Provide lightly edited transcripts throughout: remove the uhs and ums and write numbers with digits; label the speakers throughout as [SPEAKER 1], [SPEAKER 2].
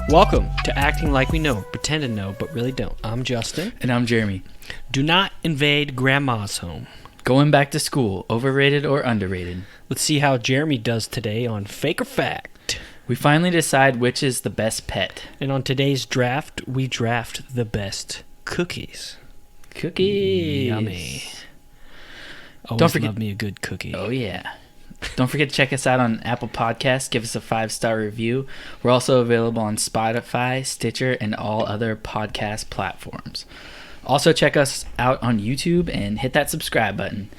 [SPEAKER 1] Welcome to Acting Like We Know, Pretend to Know, but really don't. I'm Justin.
[SPEAKER 2] And I'm Jeremy.
[SPEAKER 1] Do not invade Grandma's home.
[SPEAKER 2] Going back to school, overrated or underrated?
[SPEAKER 1] Let's see how Jeremy does today on Fake or Fact.
[SPEAKER 2] We finally decide which is the best pet.
[SPEAKER 1] And on today's draft, we draft the best cookies.
[SPEAKER 2] Cookies.
[SPEAKER 1] Yummy. Always
[SPEAKER 2] Don't forget,
[SPEAKER 1] love me a good cookie.
[SPEAKER 2] Oh, yeah. Don't forget to check us out on Apple Podcasts. Give us a 5-star review. We're also available on Spotify, Stitcher, and all other podcast platforms. Also, check us out on YouTube and hit that subscribe button.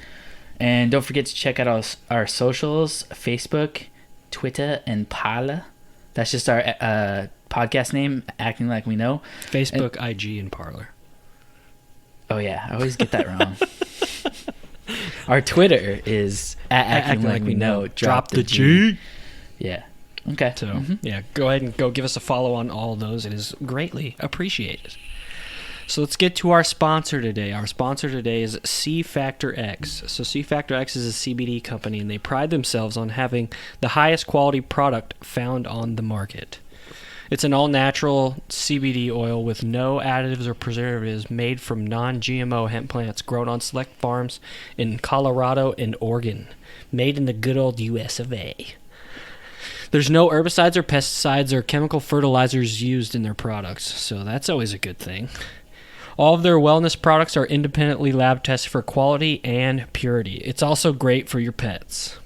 [SPEAKER 2] And don't forget to check out our socials, Facebook, Twitter, and Parler. That's just our podcast name, Acting Like We Know.
[SPEAKER 1] Facebook, IG, and Parler.
[SPEAKER 2] Oh, yeah. I always get that wrong. Our Twitter is at Acting Like We Know. Drop the G. Yeah. Okay.
[SPEAKER 1] So, yeah, go ahead and go give us a follow on all those. It is greatly appreciated. So let's get to our sponsor today. Our sponsor today is CfactorX. So CfactorX is a CBD company, and they pride themselves on having the highest quality product found on the market. It's an all-natural CBD oil with no additives or preservatives, made from non-GMO hemp plants grown on select farms in Colorado and Oregon, made in the good old US of A. There's no herbicides or pesticides or chemical fertilizers used in their products, so that's always a good thing. All of their wellness products are independently lab tested for quality and purity. It's also great for your pets.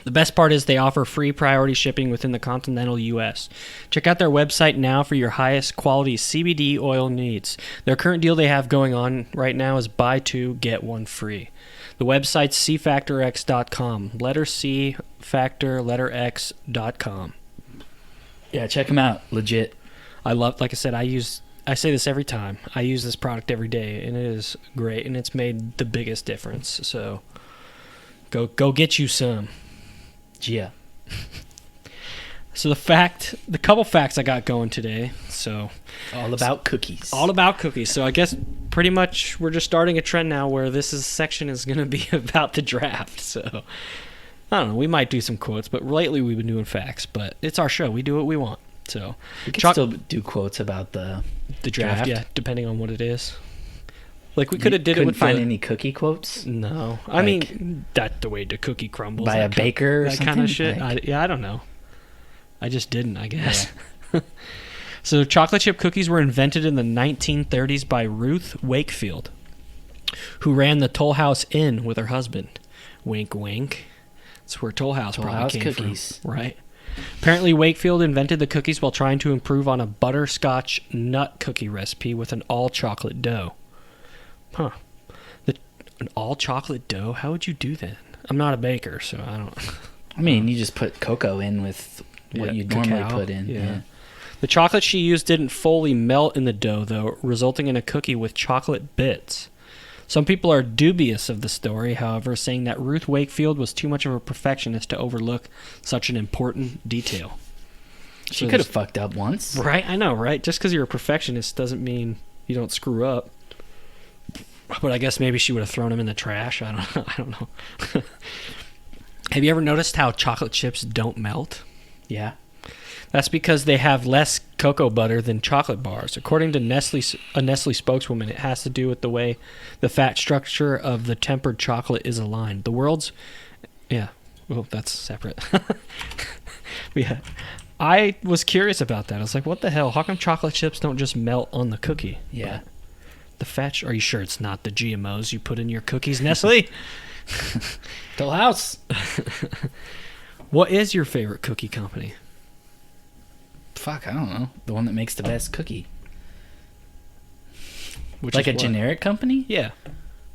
[SPEAKER 1] The best part is they offer free priority shipping within the continental U.S. Check out their website now for your highest quality CBD oil needs. Their current deal they have going on right now is buy two, get one free. The website's CfactorX.com. Letter C, factor, letter X.com.
[SPEAKER 2] Yeah, check them out. Legit.
[SPEAKER 1] I love, like I said, I say this every time. I use this product every day, and it is great, and it's made the biggest difference. So go get you some.
[SPEAKER 2] Yeah.
[SPEAKER 1] So the couple facts I got going today. So
[SPEAKER 2] all about cookies.
[SPEAKER 1] All about cookies. So I guess pretty much we're just starting a trend now where section is going to be about the draft. So I don't know. We might do some quotes, but lately we've been doing facts. But it's our show. We do what we want. So
[SPEAKER 2] we can still do quotes about the draft.
[SPEAKER 1] Yeah, depending on what it is. Like we could have did it with
[SPEAKER 2] find any cookie quotes.
[SPEAKER 1] No, I mean that's the way the cookie crumbles
[SPEAKER 2] by a baker or
[SPEAKER 1] that
[SPEAKER 2] something.
[SPEAKER 1] Kind of shit. I don't know. I just didn't. I guess. Yeah. So chocolate chip cookies were invented in the 1930s by Ruth Wakefield, who ran the Toll House Inn with her husband. Wink, wink. That's where Toll House probably came
[SPEAKER 2] cookies.
[SPEAKER 1] From, right? Apparently, Wakefield invented the cookies while trying to improve on a butterscotch nut cookie recipe with an all-chocolate dough. Huh. An all-chocolate dough? How would you do that? I'm not a baker, so I don't...
[SPEAKER 2] I mean, you just put cocoa in with what you'd normally put in. Yeah.
[SPEAKER 1] The chocolate she used didn't fully melt in the dough, though, resulting in a cookie with chocolate bits. Some people are dubious of the story, however, saying that Ruth Wakefield was too much of a perfectionist to overlook such an important detail.
[SPEAKER 2] She could have fucked up once.
[SPEAKER 1] Right? I know, right? Just because you're a perfectionist doesn't mean you don't screw up. But I guess maybe she would have thrown him in the trash. I don't know. Have you ever noticed how chocolate chips don't melt?
[SPEAKER 2] Yeah.
[SPEAKER 1] That's because they have less cocoa butter than chocolate bars. According to a Nestle spokeswoman, it has to do with the way the fat structure of the tempered chocolate is aligned. The world's... Yeah. Well, that's separate. Yeah. I was curious about that. I was like, what the hell? How come chocolate chips don't just melt on the cookie?
[SPEAKER 2] Yeah.
[SPEAKER 1] But the fat... Are you sure it's not the GMOs you put in your cookies, Nestle?
[SPEAKER 2] Toll House.
[SPEAKER 1] What is your favorite cookie company?
[SPEAKER 2] Fuck, I don't know. The one that makes the best cookie.
[SPEAKER 1] Which
[SPEAKER 2] Like
[SPEAKER 1] is
[SPEAKER 2] a
[SPEAKER 1] what?
[SPEAKER 2] generic company?
[SPEAKER 1] Yeah.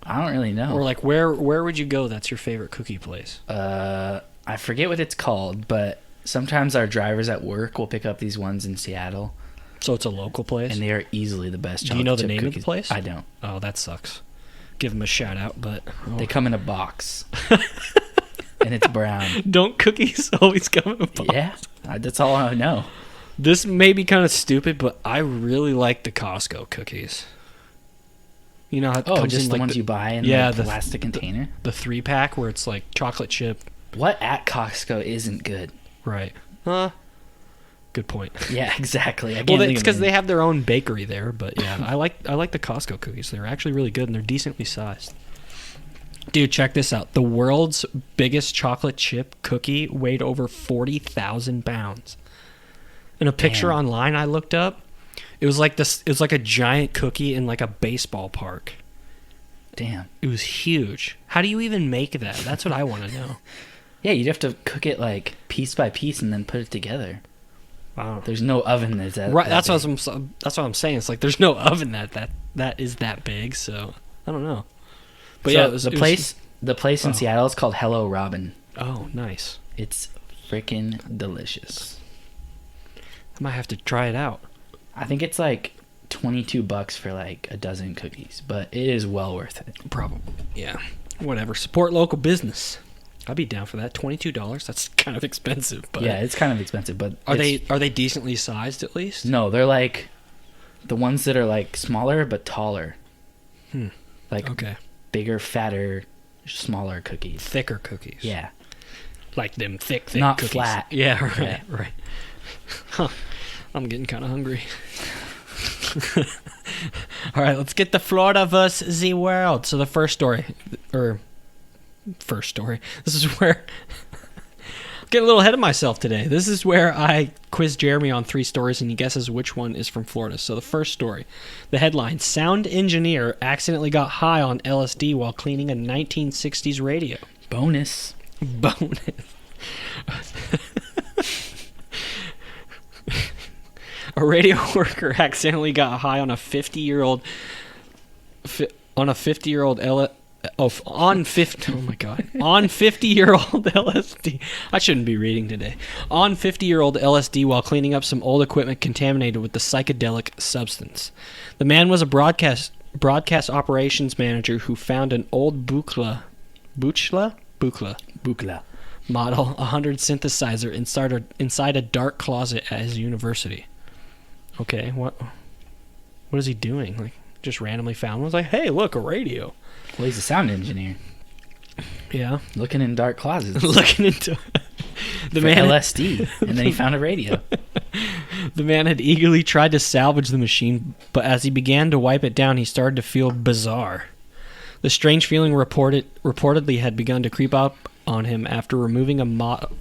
[SPEAKER 2] I don't really know.
[SPEAKER 1] Or like where would you go that's your favorite cookie place?
[SPEAKER 2] I forget what it's called, but sometimes our drivers at work will pick up these ones in Seattle,
[SPEAKER 1] So it's a local place?
[SPEAKER 2] and they are easily the best.
[SPEAKER 1] Do you know the
[SPEAKER 2] chocolate chip
[SPEAKER 1] name of the
[SPEAKER 2] cookies.
[SPEAKER 1] place?
[SPEAKER 2] I don't.
[SPEAKER 1] Oh, that sucks. Give them a shout out, but
[SPEAKER 2] They come in a box, and it's brown.
[SPEAKER 1] don't cookies always come in a box?
[SPEAKER 2] Yeah, that's all I know.
[SPEAKER 1] This may be kind of stupid, but I really like the Costco cookies. You know how it
[SPEAKER 2] Oh,
[SPEAKER 1] comes
[SPEAKER 2] just
[SPEAKER 1] in
[SPEAKER 2] the
[SPEAKER 1] like
[SPEAKER 2] ones you buy in
[SPEAKER 1] yeah,
[SPEAKER 2] the
[SPEAKER 1] the
[SPEAKER 2] plastic container.
[SPEAKER 1] the 3-pack where it's like chocolate chip.
[SPEAKER 2] What at Costco isn't good?
[SPEAKER 1] Right. Good point.
[SPEAKER 2] Yeah, exactly.
[SPEAKER 1] Well, it's because they have their own bakery there, but yeah, I like the Costco cookies. They're actually really good and they're decently sized. Dude, check this out. The world's biggest chocolate chip cookie weighed over 40,000 pounds. In a picture
[SPEAKER 2] Damn.
[SPEAKER 1] online I looked up, it was like this. It was like a giant cookie in like a baseball park.
[SPEAKER 2] Damn.
[SPEAKER 1] It was huge. How do you even make that? That's what I want to know.
[SPEAKER 2] Yeah, you'd have to cook it like piece by piece and then put it together.
[SPEAKER 1] Wow.
[SPEAKER 2] There's no oven that's that.
[SPEAKER 1] Right.
[SPEAKER 2] that
[SPEAKER 1] That's what I'm saying. It's like there's no oven that is that big. So I don't know. But
[SPEAKER 2] So
[SPEAKER 1] yeah,
[SPEAKER 2] the place in
[SPEAKER 1] Oh.
[SPEAKER 2] Seattle is called Hello Robin.
[SPEAKER 1] Oh, nice.
[SPEAKER 2] It's freaking delicious.
[SPEAKER 1] I might have to try it out.
[SPEAKER 2] I think it's like $22 for like a dozen cookies, but it is well worth it.
[SPEAKER 1] Probably. Yeah. Whatever. Support local business. I'd be down for that. $22. That's kind of expensive. But
[SPEAKER 2] Yeah, it's kind of expensive, but
[SPEAKER 1] Are they decently sized at least?
[SPEAKER 2] No, they're like the ones that are like smaller but taller. Like
[SPEAKER 1] Okay.
[SPEAKER 2] bigger, fatter, smaller cookies.
[SPEAKER 1] Thicker cookies.
[SPEAKER 2] Yeah.
[SPEAKER 1] Like them thick
[SPEAKER 2] Not
[SPEAKER 1] cookies.
[SPEAKER 2] flat.
[SPEAKER 1] Yeah. Right.
[SPEAKER 2] Yeah.
[SPEAKER 1] Right. Huh. I'm getting kind of hungry. All right, let's get to Florida versus the world. So the first story. This is where I'm getting a little ahead of myself today. This is where I quiz Jeremy on 3 stories and he guesses which one is from Florida. So the first story, the headline: sound engineer accidentally got high on LSD while cleaning a 1960s radio.
[SPEAKER 2] Bonus.
[SPEAKER 1] Bonus. A radio worker accidentally got high on a 50-year-old on 50-year-old LSD. I shouldn't be reading today. On 50-year-old LSD while cleaning up some old equipment contaminated with the psychedelic substance. The man was a broadcast operations manager who found an old Buchla Model 100 synthesizer inside a dark closet at his university. Okay, what is he doing? Like, just randomly found one? Was like, hey, look, a radio.
[SPEAKER 2] Well, he's a sound engineer.
[SPEAKER 1] Yeah.
[SPEAKER 2] Looking in dark closets.
[SPEAKER 1] Looking into the
[SPEAKER 2] for
[SPEAKER 1] man
[SPEAKER 2] LSD, and then he found a radio.
[SPEAKER 1] The man had eagerly tried to salvage the machine, but as he began to wipe it down, he started to feel bizarre. The strange feeling reportedly had begun to creep up on him after removing a module.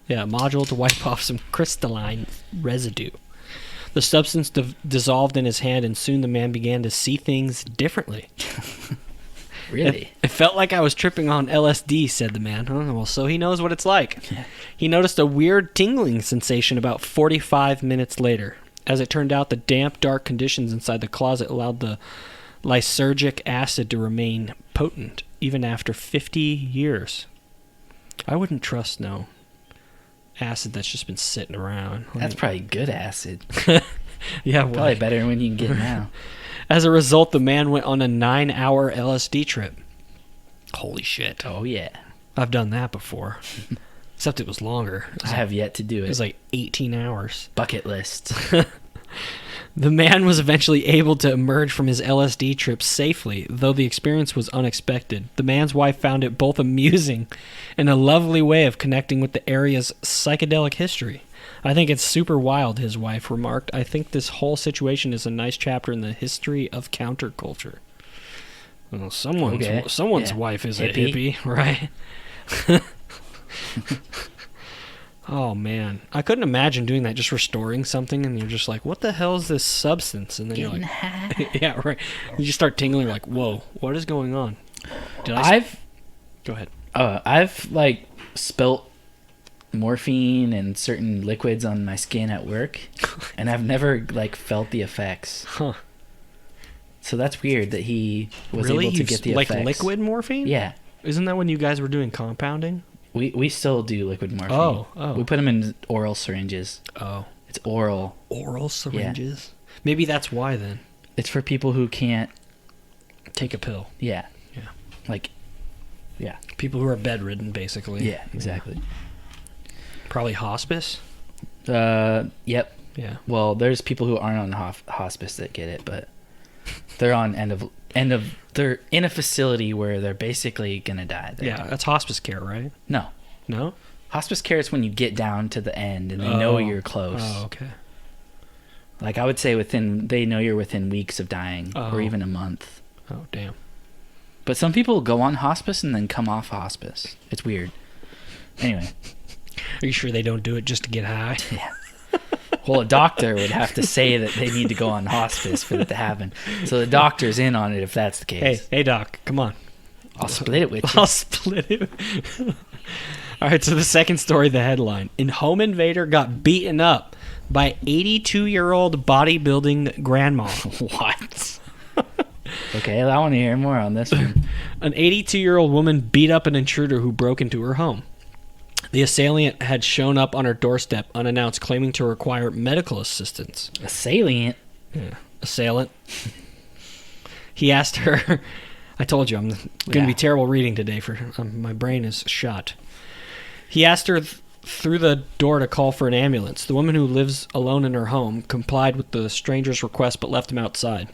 [SPEAKER 1] Yeah, a module to wipe off some crystalline residue. The substance dissolved in his hand, and soon the man began to see things differently.
[SPEAKER 2] Really?
[SPEAKER 1] It felt like I was tripping on LSD, said the man. Oh, well, so he knows what it's like. He noticed a weird tingling sensation about 45 minutes later. As it turned out, the damp, dark conditions inside the closet allowed the lysergic acid to remain potent, even after 50 years. I wouldn't trust no acid that's just been sitting around.
[SPEAKER 2] That's probably good acid.
[SPEAKER 1] Yeah, well,
[SPEAKER 2] Probably better than when you can get now.
[SPEAKER 1] As a result, the man went on a 9-hour LSD trip. Holy shit.
[SPEAKER 2] Oh, yeah.
[SPEAKER 1] I've done that before. Except it was longer.
[SPEAKER 2] I have yet to do
[SPEAKER 1] It
[SPEAKER 2] it.
[SPEAKER 1] was like 18 hours.
[SPEAKER 2] Bucket list.
[SPEAKER 1] The man was eventually able to emerge from his LSD trip safely, though the experience was unexpected. The man's wife found it both amusing and a lovely way of connecting with the area's psychedelic history. I think it's super wild, his wife remarked. I think this whole situation is a nice chapter in the history of counterculture. Well, someone's
[SPEAKER 2] Yeah.
[SPEAKER 1] wife is
[SPEAKER 2] Hippie.
[SPEAKER 1] a hippie, right? Oh, man. I couldn't imagine doing that, just restoring something, and you're just like, what the hell is this substance? And then you're like, yeah, right. You just start tingling, like, whoa, what is going on?
[SPEAKER 2] I've
[SPEAKER 1] Go ahead.
[SPEAKER 2] I've like spilt morphine and certain liquids on my skin at work, and I've never like felt the effects.
[SPEAKER 1] Huh.
[SPEAKER 2] So that's weird that he was
[SPEAKER 1] Really?
[SPEAKER 2] able to get the
[SPEAKER 1] like
[SPEAKER 2] effects.
[SPEAKER 1] liquid morphine?
[SPEAKER 2] Yeah.
[SPEAKER 1] Isn't that when you guys were doing compounding?
[SPEAKER 2] We still do liquid morphine.
[SPEAKER 1] Oh.
[SPEAKER 2] We put them in oral syringes.
[SPEAKER 1] Oh.
[SPEAKER 2] It's oral.
[SPEAKER 1] Oral syringes? Maybe that's why then.
[SPEAKER 2] It's for people who can't.
[SPEAKER 1] Take a pill.
[SPEAKER 2] Yeah.
[SPEAKER 1] Yeah.
[SPEAKER 2] Like, yeah.
[SPEAKER 1] People who are bedridden, basically.
[SPEAKER 2] Yeah, exactly.
[SPEAKER 1] Probably hospice?
[SPEAKER 2] Yep.
[SPEAKER 1] Yeah.
[SPEAKER 2] Well, there's people who aren't on hospice that get it, but they're on they're in a facility where they're basically gonna die.
[SPEAKER 1] Yeah, that's hospice care, right?
[SPEAKER 2] No.
[SPEAKER 1] No?
[SPEAKER 2] Hospice care is when you get down to the end and they know you're close.
[SPEAKER 1] Oh, okay.
[SPEAKER 2] Like I would say they know you're within weeks of dying or even a month.
[SPEAKER 1] Oh, damn.
[SPEAKER 2] But some people go on hospice and then come off hospice. It's weird. Anyway.
[SPEAKER 1] Are you sure they don't do it just to get high?
[SPEAKER 2] Yeah. Well, a doctor would have to say that they need to go on hospice for that to happen. So the doctor's in on it if that's the case.
[SPEAKER 1] Hey, doc, come on.
[SPEAKER 2] I'll split it with you.
[SPEAKER 1] I'll split it. All right, so the second story, the headline. Home invader got beaten up by 82-year-old bodybuilding grandma. What?
[SPEAKER 2] Okay, I want to hear more on this one.
[SPEAKER 1] An 82-year-old woman beat up an intruder who broke into her home. The assailant had shown up on her doorstep unannounced, claiming to require medical assistance.
[SPEAKER 2] Assailant?
[SPEAKER 1] Yeah. Assailant. He asked her... I told you, I'm going to be terrible reading today. My brain is shot. He asked her through the door to call for an ambulance. The woman, who lives alone in her home, complied with the stranger's request but left him outside.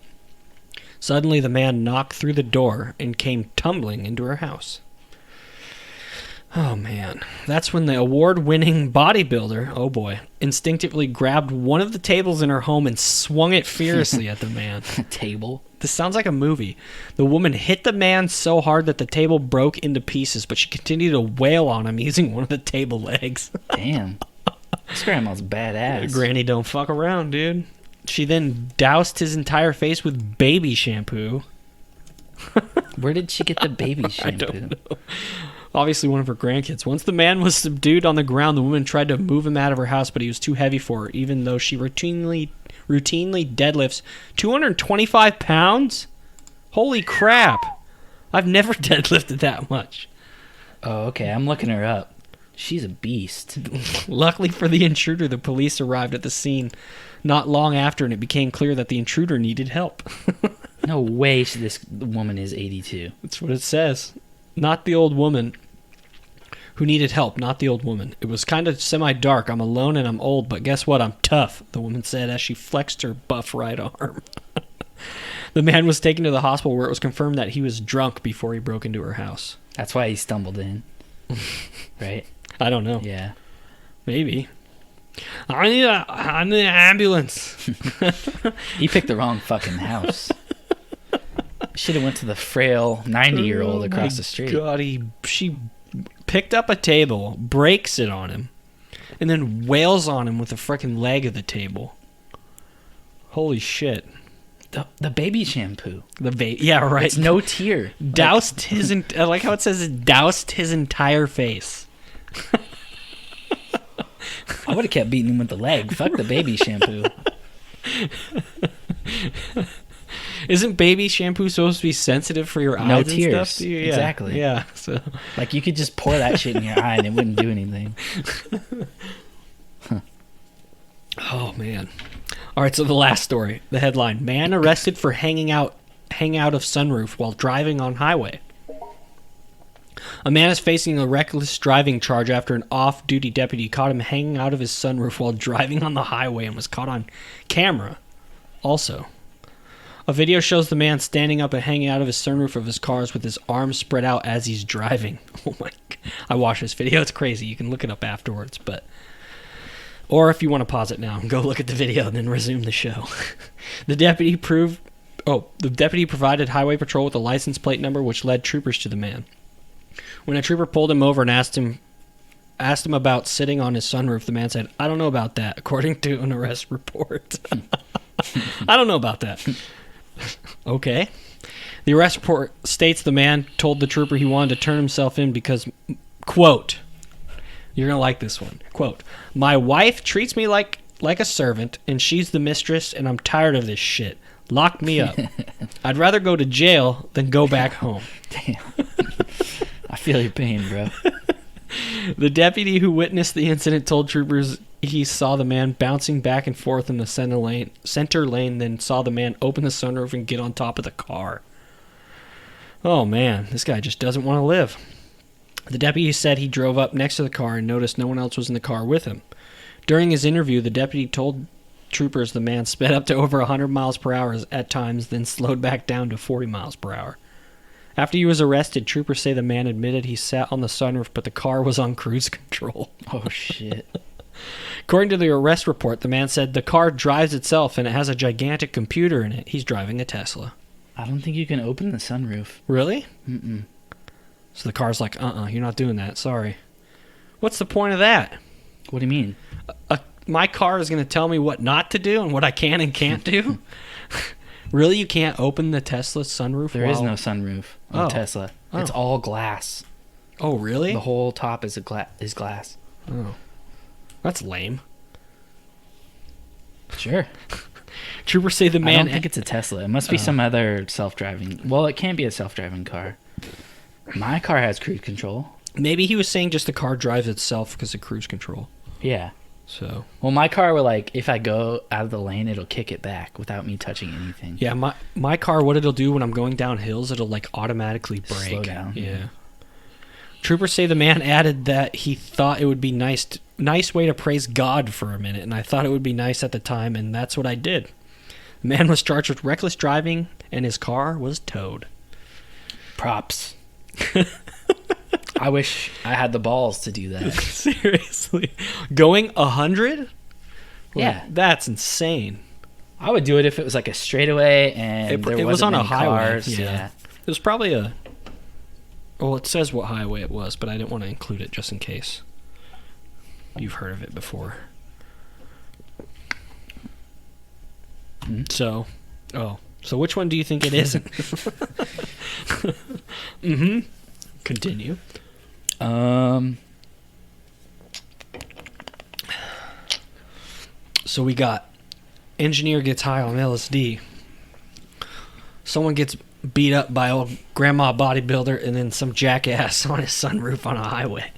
[SPEAKER 1] Suddenly, the man knocked through the door and came tumbling into her house. Oh, man. That's when the award-winning bodybuilder, oh boy, instinctively grabbed one of the tables in her home and swung it fiercely at the man.
[SPEAKER 2] A table?
[SPEAKER 1] This sounds like a movie. The woman hit the man so hard that the table broke into pieces, but she continued to wail on him using one of the table legs.
[SPEAKER 2] Damn. This grandma's badass.
[SPEAKER 1] Granny don't fuck around, dude. She then doused his entire face with baby shampoo.
[SPEAKER 2] Where did she get the baby shampoo?
[SPEAKER 1] I don't know. Obviously one of her grandkids. Once the man was subdued on the ground, the woman tried to move him out of her house, but he was too heavy for her, even though she routinely deadlifts 225 pounds? Holy crap. I've never deadlifted that much.
[SPEAKER 2] Oh, okay. I'm looking her up. She's a beast.
[SPEAKER 1] Luckily for the intruder, the police arrived at the scene not long after, and it became clear that the intruder needed help.
[SPEAKER 2] No way this woman is 82.
[SPEAKER 1] That's what it says. Not the old woman who needed help, not the old woman. It was kind of semi-dark. I'm alone and I'm old, but guess what? I'm tough, the woman said as she flexed her buff right arm. The man was taken to the hospital where it was confirmed that he was drunk before he broke into her house.
[SPEAKER 2] That's why he stumbled in. Right?
[SPEAKER 1] I don't know.
[SPEAKER 2] Yeah.
[SPEAKER 1] Maybe. I need an ambulance.
[SPEAKER 2] He picked the wrong fucking house. Should have went to the frail 90-year-old across the street.
[SPEAKER 1] God, she picked up a table, breaks it on him, and then wails on him with the freaking leg of the table. Holy shit.
[SPEAKER 2] The baby shampoo.
[SPEAKER 1] Yeah, right.
[SPEAKER 2] It's no tear.
[SPEAKER 1] Doused his... I like how it says it doused his entire face.
[SPEAKER 2] I would have kept beating him with the leg. Fuck the baby shampoo.
[SPEAKER 1] Isn't baby shampoo supposed to be sensitive for your eyes
[SPEAKER 2] no
[SPEAKER 1] and
[SPEAKER 2] tears.
[SPEAKER 1] stuff? Yeah.
[SPEAKER 2] Exactly.
[SPEAKER 1] Yeah. So
[SPEAKER 2] like you could just pour that shit in your eye and it wouldn't do anything.
[SPEAKER 1] Oh man. All right, so the last story, the headline: man arrested for hanging out of sunroof while driving on highway. A man is facing a reckless driving charge after an off-duty deputy caught him hanging out of his sunroof while driving on the highway and was caught on camera. Also, a video shows the man standing up and hanging out of his sunroof of his cars with his arms spread out as he's driving. Oh my God. I watched this video. It's crazy. You can look it up afterwards, or if you want to pause it now and go look at the video and then resume the show. The deputy provided highway patrol with a license plate number, which led troopers to the man. When a trooper pulled him over and asked him about sitting on his sunroof, the man said, "I don't know about that," according to an arrest report. I don't know about that. Okay. The arrest report states the man told the trooper he wanted to turn himself in because, quote, You're going to like this one. Quote, "My wife treats me like a servant, and she's the mistress, and I'm tired of this shit. Lock me up. I'd rather go to jail than go back home."
[SPEAKER 2] Damn. I feel your pain, bro.
[SPEAKER 1] The deputy who witnessed the incident told troopers he saw the man bouncing back and forth in the center lane, then saw the man open the sunroof and get on top of the car. Oh, man. This guy just doesn't want to live. The deputy said he drove up next to the car and noticed no one else was in the car with him. During his interview, the deputy told troopers the man sped up to over 100 miles per hour at times, then slowed back down to 40 miles per hour. After he was arrested, troopers say the man admitted he sat on the sunroof, but the car was on cruise control.
[SPEAKER 2] Oh, shit.
[SPEAKER 1] According to the arrest report, the man said the car drives itself and it has a gigantic computer in it. He's driving a Tesla.
[SPEAKER 2] I don't think you can open the sunroof.
[SPEAKER 1] Really?
[SPEAKER 2] Mm-mm.
[SPEAKER 1] So the car's like, you're not doing that. Sorry. What's the point of that?
[SPEAKER 2] What do you mean?
[SPEAKER 1] My car is going to tell me what not to do and what I can and can't do? Really? You can't open the Tesla sunroof?
[SPEAKER 2] There is no sunroof on Tesla.
[SPEAKER 1] Oh.
[SPEAKER 2] It's all glass.
[SPEAKER 1] Oh, really?
[SPEAKER 2] The whole top is glass.
[SPEAKER 1] Oh. That's lame.
[SPEAKER 2] Sure.
[SPEAKER 1] Troopers say the man...
[SPEAKER 2] I don't think it's a Tesla. It must be some other self-driving... Well, it can't be a self-driving car. My car has cruise control.
[SPEAKER 1] Maybe he was saying just the car drives itself because of cruise control.
[SPEAKER 2] Yeah.
[SPEAKER 1] So...
[SPEAKER 2] Well, my car will, like, if I go out of the lane, it'll kick it back without me touching anything.
[SPEAKER 1] Yeah, my car, what it'll do when I'm going down hills, it'll, like, automatically brake.
[SPEAKER 2] Slow down.
[SPEAKER 1] Yeah. Troopers say the man added that he thought it would be nice way to praise God for a minute, and I thought it would be nice at the time, and that's what I did. The man was charged with reckless driving, and his car was towed.
[SPEAKER 2] Props. I wish I had the balls to do that.
[SPEAKER 1] Seriously. Going 100?
[SPEAKER 2] Yeah.
[SPEAKER 1] That's insane.
[SPEAKER 2] I would do it if it was like a straightaway and
[SPEAKER 1] It was on a highway.
[SPEAKER 2] Cars. Yeah.
[SPEAKER 1] It was probably a... Well, it says what highway it was, but I didn't want to include it just in case you've heard of it before.
[SPEAKER 2] Hmm?
[SPEAKER 1] So which one do you think it isn't? Mm-hmm. Continue. So we got engineer gets high on LSD. Someone gets beat up by old grandma bodybuilder, and then some jackass on his sunroof on a highway.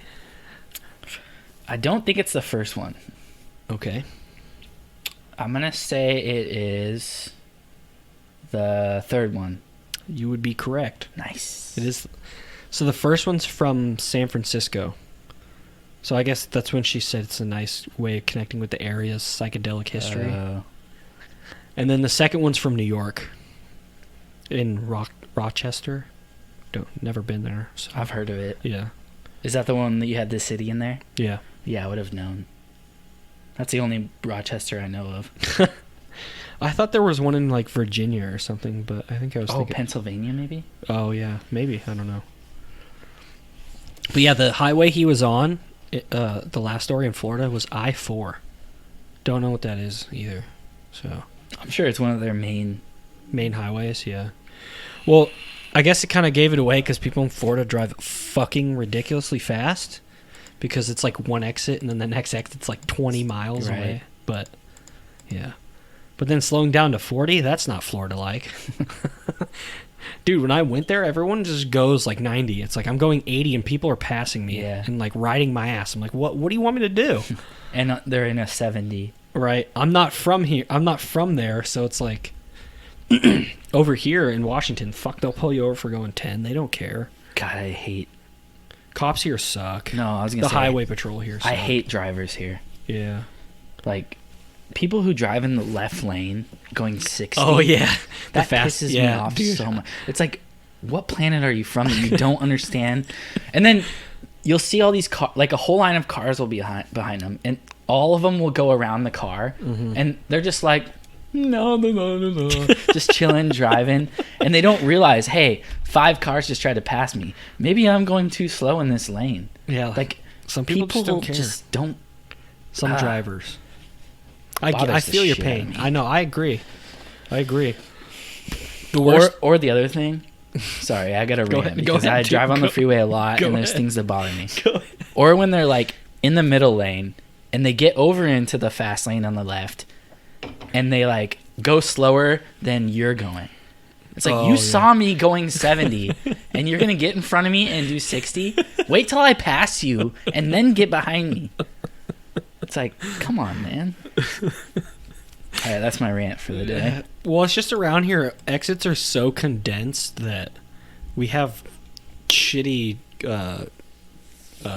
[SPEAKER 2] I don't think it's the first one.
[SPEAKER 1] Okay.
[SPEAKER 2] I'm going to say it is the third one.
[SPEAKER 1] You would be correct.
[SPEAKER 2] Nice.
[SPEAKER 1] It is. So the first one's from San Francisco. So I guess that's when she said it's a nice way of connecting with the area's psychedelic history. And then the second one's from New York. In Rochester. Never been there. So.
[SPEAKER 2] I've heard of it.
[SPEAKER 1] Yeah.
[SPEAKER 2] Is that the one that you had the city in there?
[SPEAKER 1] Yeah.
[SPEAKER 2] Yeah, I would have known. That's the only Rochester I know of.
[SPEAKER 1] I thought there was one in like Virginia or something, but I think I was thinking...
[SPEAKER 2] Pennsylvania maybe?
[SPEAKER 1] Oh, yeah. Maybe. I don't know. But yeah, the highway he was on, the last story in Florida, was I-4. Don't know what that is either. So
[SPEAKER 2] I'm sure it's one of their main
[SPEAKER 1] highways, yeah. Well, I guess it kind of gave it away because people in Florida drive fucking ridiculously fast because it's like one exit and then the next exit's like 20 miles away. But, yeah. But then slowing down to 40, that's not Florida-like. Dude, when I went there, everyone just goes like 90. It's like I'm going 80 and people are passing me and like riding my ass. I'm like, what do you want me to do?
[SPEAKER 2] And they're in a 70.
[SPEAKER 1] Right. I'm not from here. I'm not from there, so it's like over here in Washington, fuck, they'll pull you over for going 10. They don't care.
[SPEAKER 2] God, I hate...
[SPEAKER 1] Cops here suck.
[SPEAKER 2] No, I was going to say...
[SPEAKER 1] The highway patrol here suck.
[SPEAKER 2] I hate drivers here.
[SPEAKER 1] Yeah.
[SPEAKER 2] Like, people who drive in the left lane going 60.
[SPEAKER 1] Oh, yeah.
[SPEAKER 2] That pisses me off so much. It's like, what planet are you from that you don't understand? And then you'll see all these cars, like a whole line of cars will be behind them, and all of them will go around the car, and they're just like, no, just chilling, driving, and they don't realize, hey, 5 cars just tried to pass me. Maybe I'm going too slow in this lane.
[SPEAKER 1] Yeah,
[SPEAKER 2] like
[SPEAKER 1] some people
[SPEAKER 2] just don't.
[SPEAKER 1] Some drivers. I feel your pain. I know. I agree. The worst,
[SPEAKER 2] or the other thing. Sorry, I gotta rant because I drive on the freeway a lot, and there's things that bother me. Or when they're like in the middle lane, and they get over into the fast lane on the left, and they like go slower than you're going. It's like, you saw me going 70, and you're going to get in front of me and do 60? Wait till I pass you, and then get behind me. It's like, come on, man. All right, that's my rant for the day.
[SPEAKER 1] Well, it's just around here, exits are so condensed that we have shitty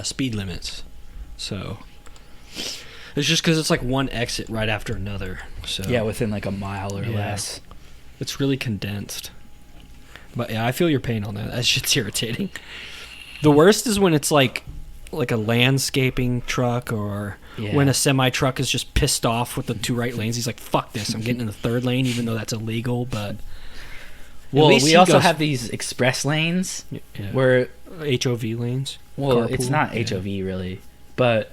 [SPEAKER 1] speed limits. So it's just because it's like one exit right after another. So
[SPEAKER 2] Yeah, within like a mile or less.
[SPEAKER 1] It's really condensed. But yeah, I feel your pain on that. That shit's irritating. The worst is when it's like a landscaping truck, or when a semi truck is just pissed off with the two right lanes. He's like, fuck this, I'm getting in the third lane even though that's illegal. But
[SPEAKER 2] well, we also have these express lanes where
[SPEAKER 1] HOV lanes.
[SPEAKER 2] Well,
[SPEAKER 1] carpool.
[SPEAKER 2] It's not HOV really, but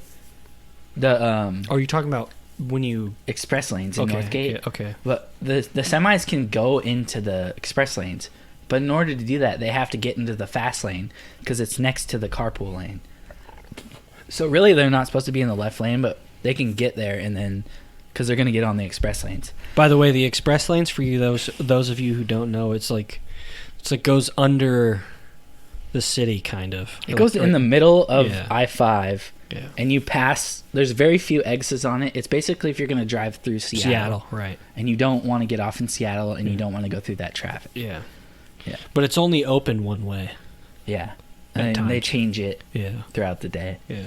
[SPEAKER 2] the
[SPEAKER 1] are you talking about when you
[SPEAKER 2] express lanes in Northgate?
[SPEAKER 1] Yeah, okay.
[SPEAKER 2] But the semis can go into the express lanes, but in order to do that, they have to get into the fast lane because it's next to the carpool lane. So really, they're not supposed to be in the left lane, but they can get there, and then because they're going to get on the express lanes.
[SPEAKER 1] By the way, the express lanes, for you those of you who don't know, it's like goes under the city, kind of.
[SPEAKER 2] It goes in the middle of I-5.
[SPEAKER 1] Yeah.
[SPEAKER 2] And you pass, there's very few exits on it. It's basically if you're going to drive through Seattle.
[SPEAKER 1] Right.
[SPEAKER 2] And you don't want to get off in Seattle, and you don't want to go through that traffic.
[SPEAKER 1] Yeah.
[SPEAKER 2] Yeah.
[SPEAKER 1] But it's only open one way.
[SPEAKER 2] Yeah. And they change it throughout the day.
[SPEAKER 1] Yeah.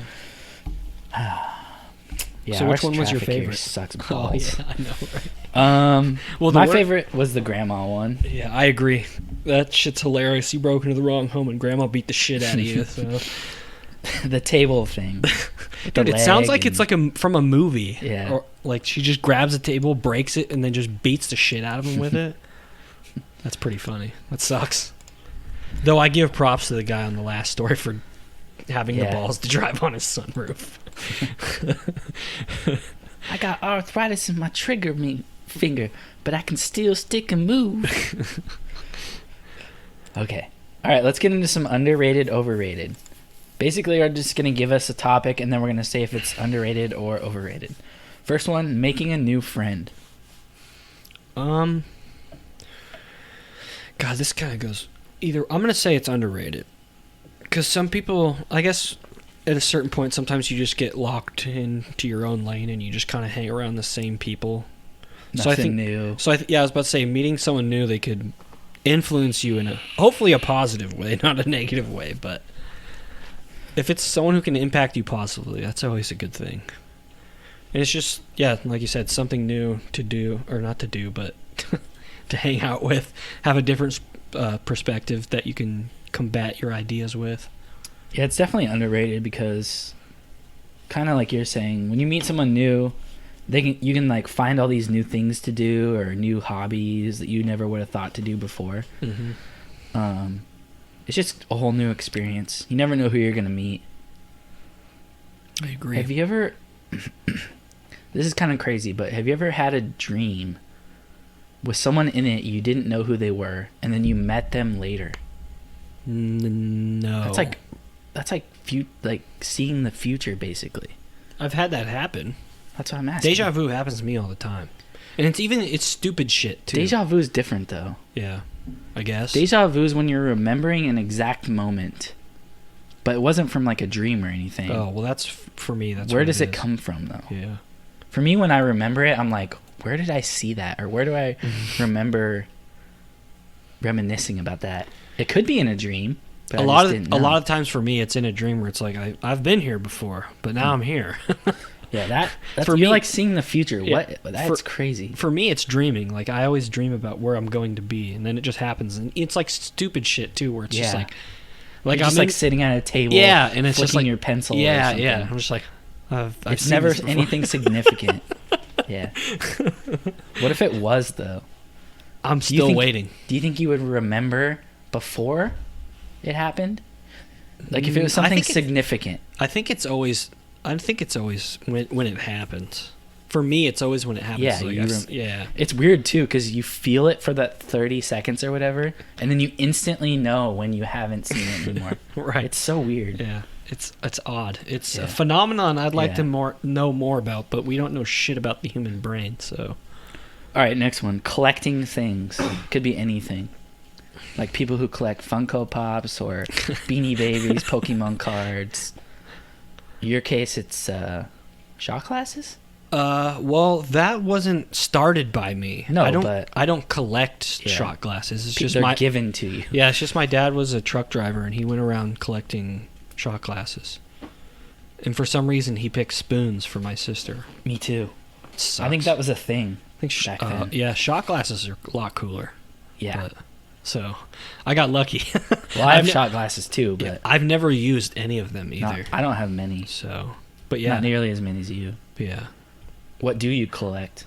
[SPEAKER 2] Yeah.
[SPEAKER 1] So which one was your favorite?
[SPEAKER 2] Sucks balls.
[SPEAKER 1] Oh, yeah, I know, right?
[SPEAKER 2] Well, my favorite was the grandma one.
[SPEAKER 1] Yeah, I agree. That shit's hilarious. You broke into the wrong home and grandma beat the shit out of you. So.
[SPEAKER 2] The table thing.
[SPEAKER 1] Dude, it sounds like it's like from a movie.
[SPEAKER 2] Yeah.
[SPEAKER 1] Or like she just grabs a table, breaks it, and then just beats the shit out of him with it. That's pretty funny. That sucks. Though I give props to the guy on the last story for having the balls to drive on his sunroof.
[SPEAKER 2] I got arthritis in my trigger finger, but I can still stick and move. Okay. All right, let's get into some underrated, overrated. Basically, we're just going to give us a topic, and then we're going to say if it's underrated or overrated. First one, making a new friend.
[SPEAKER 1] God, this kind of goes either. I'm going to say it's underrated. Because some people, I guess, at a certain point, sometimes you just get locked into your own lane, and you just kind of hang around the same people.
[SPEAKER 2] Nothing new.
[SPEAKER 1] So, I was about to say, meeting someone new, they could influence you in hopefully a positive way, not a negative way, but if it's someone who can impact you positively, that's always a good thing. And it's just, like you said, something new to do, or not to do, but to hang out with, have a different perspective that you can combat your ideas with.
[SPEAKER 2] Yeah, it's definitely underrated because, kind of like you're saying, when you meet someone new, you can like find all these new things to do or new hobbies that you never would have thought to do before. Mm-hmm. It's just a whole new experience. You never know who you're going to meet.
[SPEAKER 1] I agree.
[SPEAKER 2] Have you ever... This is kind of crazy, but have you ever had a dream with someone in it you didn't know who they were, and then you met them later?
[SPEAKER 1] No.
[SPEAKER 2] That's like seeing the future, basically.
[SPEAKER 1] I've had that happen.
[SPEAKER 2] That's what I'm asking.
[SPEAKER 1] Deja vu happens to me all the time. And it's stupid shit, too.
[SPEAKER 2] Deja vu is different, though.
[SPEAKER 1] Yeah, I guess.
[SPEAKER 2] Deja vu is when you're remembering an exact moment, but it wasn't from like a dream or anything.
[SPEAKER 1] Oh, well, that's for me. That's
[SPEAKER 2] where does it come from, though?
[SPEAKER 1] Yeah.
[SPEAKER 2] For me, when I remember it, I'm like, where did I see that? Or where do I remember reminiscing about that? It could be in a dream. But
[SPEAKER 1] a lot of times for me, it's in a dream where it's like, I've been here before, but now I'm here.
[SPEAKER 2] Yeah, that's
[SPEAKER 1] for
[SPEAKER 2] you're
[SPEAKER 1] me,
[SPEAKER 2] like seeing the future.
[SPEAKER 1] Yeah,
[SPEAKER 2] That's crazy.
[SPEAKER 1] For me, it's dreaming. Like, I always dream about where I'm going to be, and then it just happens. And it's like stupid shit, too, where it's just like
[SPEAKER 2] you're just like sitting at a table,
[SPEAKER 1] and it's just like
[SPEAKER 2] your pencil.
[SPEAKER 1] Yeah,
[SPEAKER 2] or something.
[SPEAKER 1] I'm just like,
[SPEAKER 2] it's never anything significant. Yeah. What if it was, though?
[SPEAKER 1] I'm still waiting.
[SPEAKER 2] Do you think you would remember before it happened? Like if it was something significant?
[SPEAKER 1] I think it's always when it happens. For me, it's always when it happens.
[SPEAKER 2] Yeah, It's weird, too, because you feel it for that 30 seconds or whatever, and then you instantly know when you haven't seen it anymore.
[SPEAKER 1] Right.
[SPEAKER 2] It's so weird.
[SPEAKER 1] Yeah. It's odd. It's
[SPEAKER 2] Yeah.
[SPEAKER 1] a phenomenon I'd like
[SPEAKER 2] Yeah.
[SPEAKER 1] to know more about, but we don't know shit about the human brain. So
[SPEAKER 2] All right, next one. Collecting things. Could be anything. Like people who collect Funko Pops or Beanie Babies, Pokemon cards. In your case, it's shot glasses?
[SPEAKER 1] well, that wasn't started by me.
[SPEAKER 2] No,
[SPEAKER 1] I don't collect
[SPEAKER 2] Yeah.
[SPEAKER 1] shot glasses. It's just
[SPEAKER 2] They're given to you.
[SPEAKER 1] Yeah, it's just my dad was a truck driver and he went around collecting shot glasses. And for some reason, he picked spoons for my sister.
[SPEAKER 2] Me too.
[SPEAKER 1] It sucks.
[SPEAKER 2] I think that was a thing.
[SPEAKER 1] I think
[SPEAKER 2] back then.
[SPEAKER 1] yeah, shot glasses are a lot cooler.
[SPEAKER 2] Yeah.
[SPEAKER 1] But, so, I got lucky.
[SPEAKER 2] Well, I have
[SPEAKER 1] I've
[SPEAKER 2] shot glasses too, but
[SPEAKER 1] Yeah, I've never used any of them
[SPEAKER 2] not-
[SPEAKER 1] either.
[SPEAKER 2] I don't have many.
[SPEAKER 1] So, but yeah,
[SPEAKER 2] Not nearly as many as you.
[SPEAKER 1] yeah.
[SPEAKER 2] What do you collect?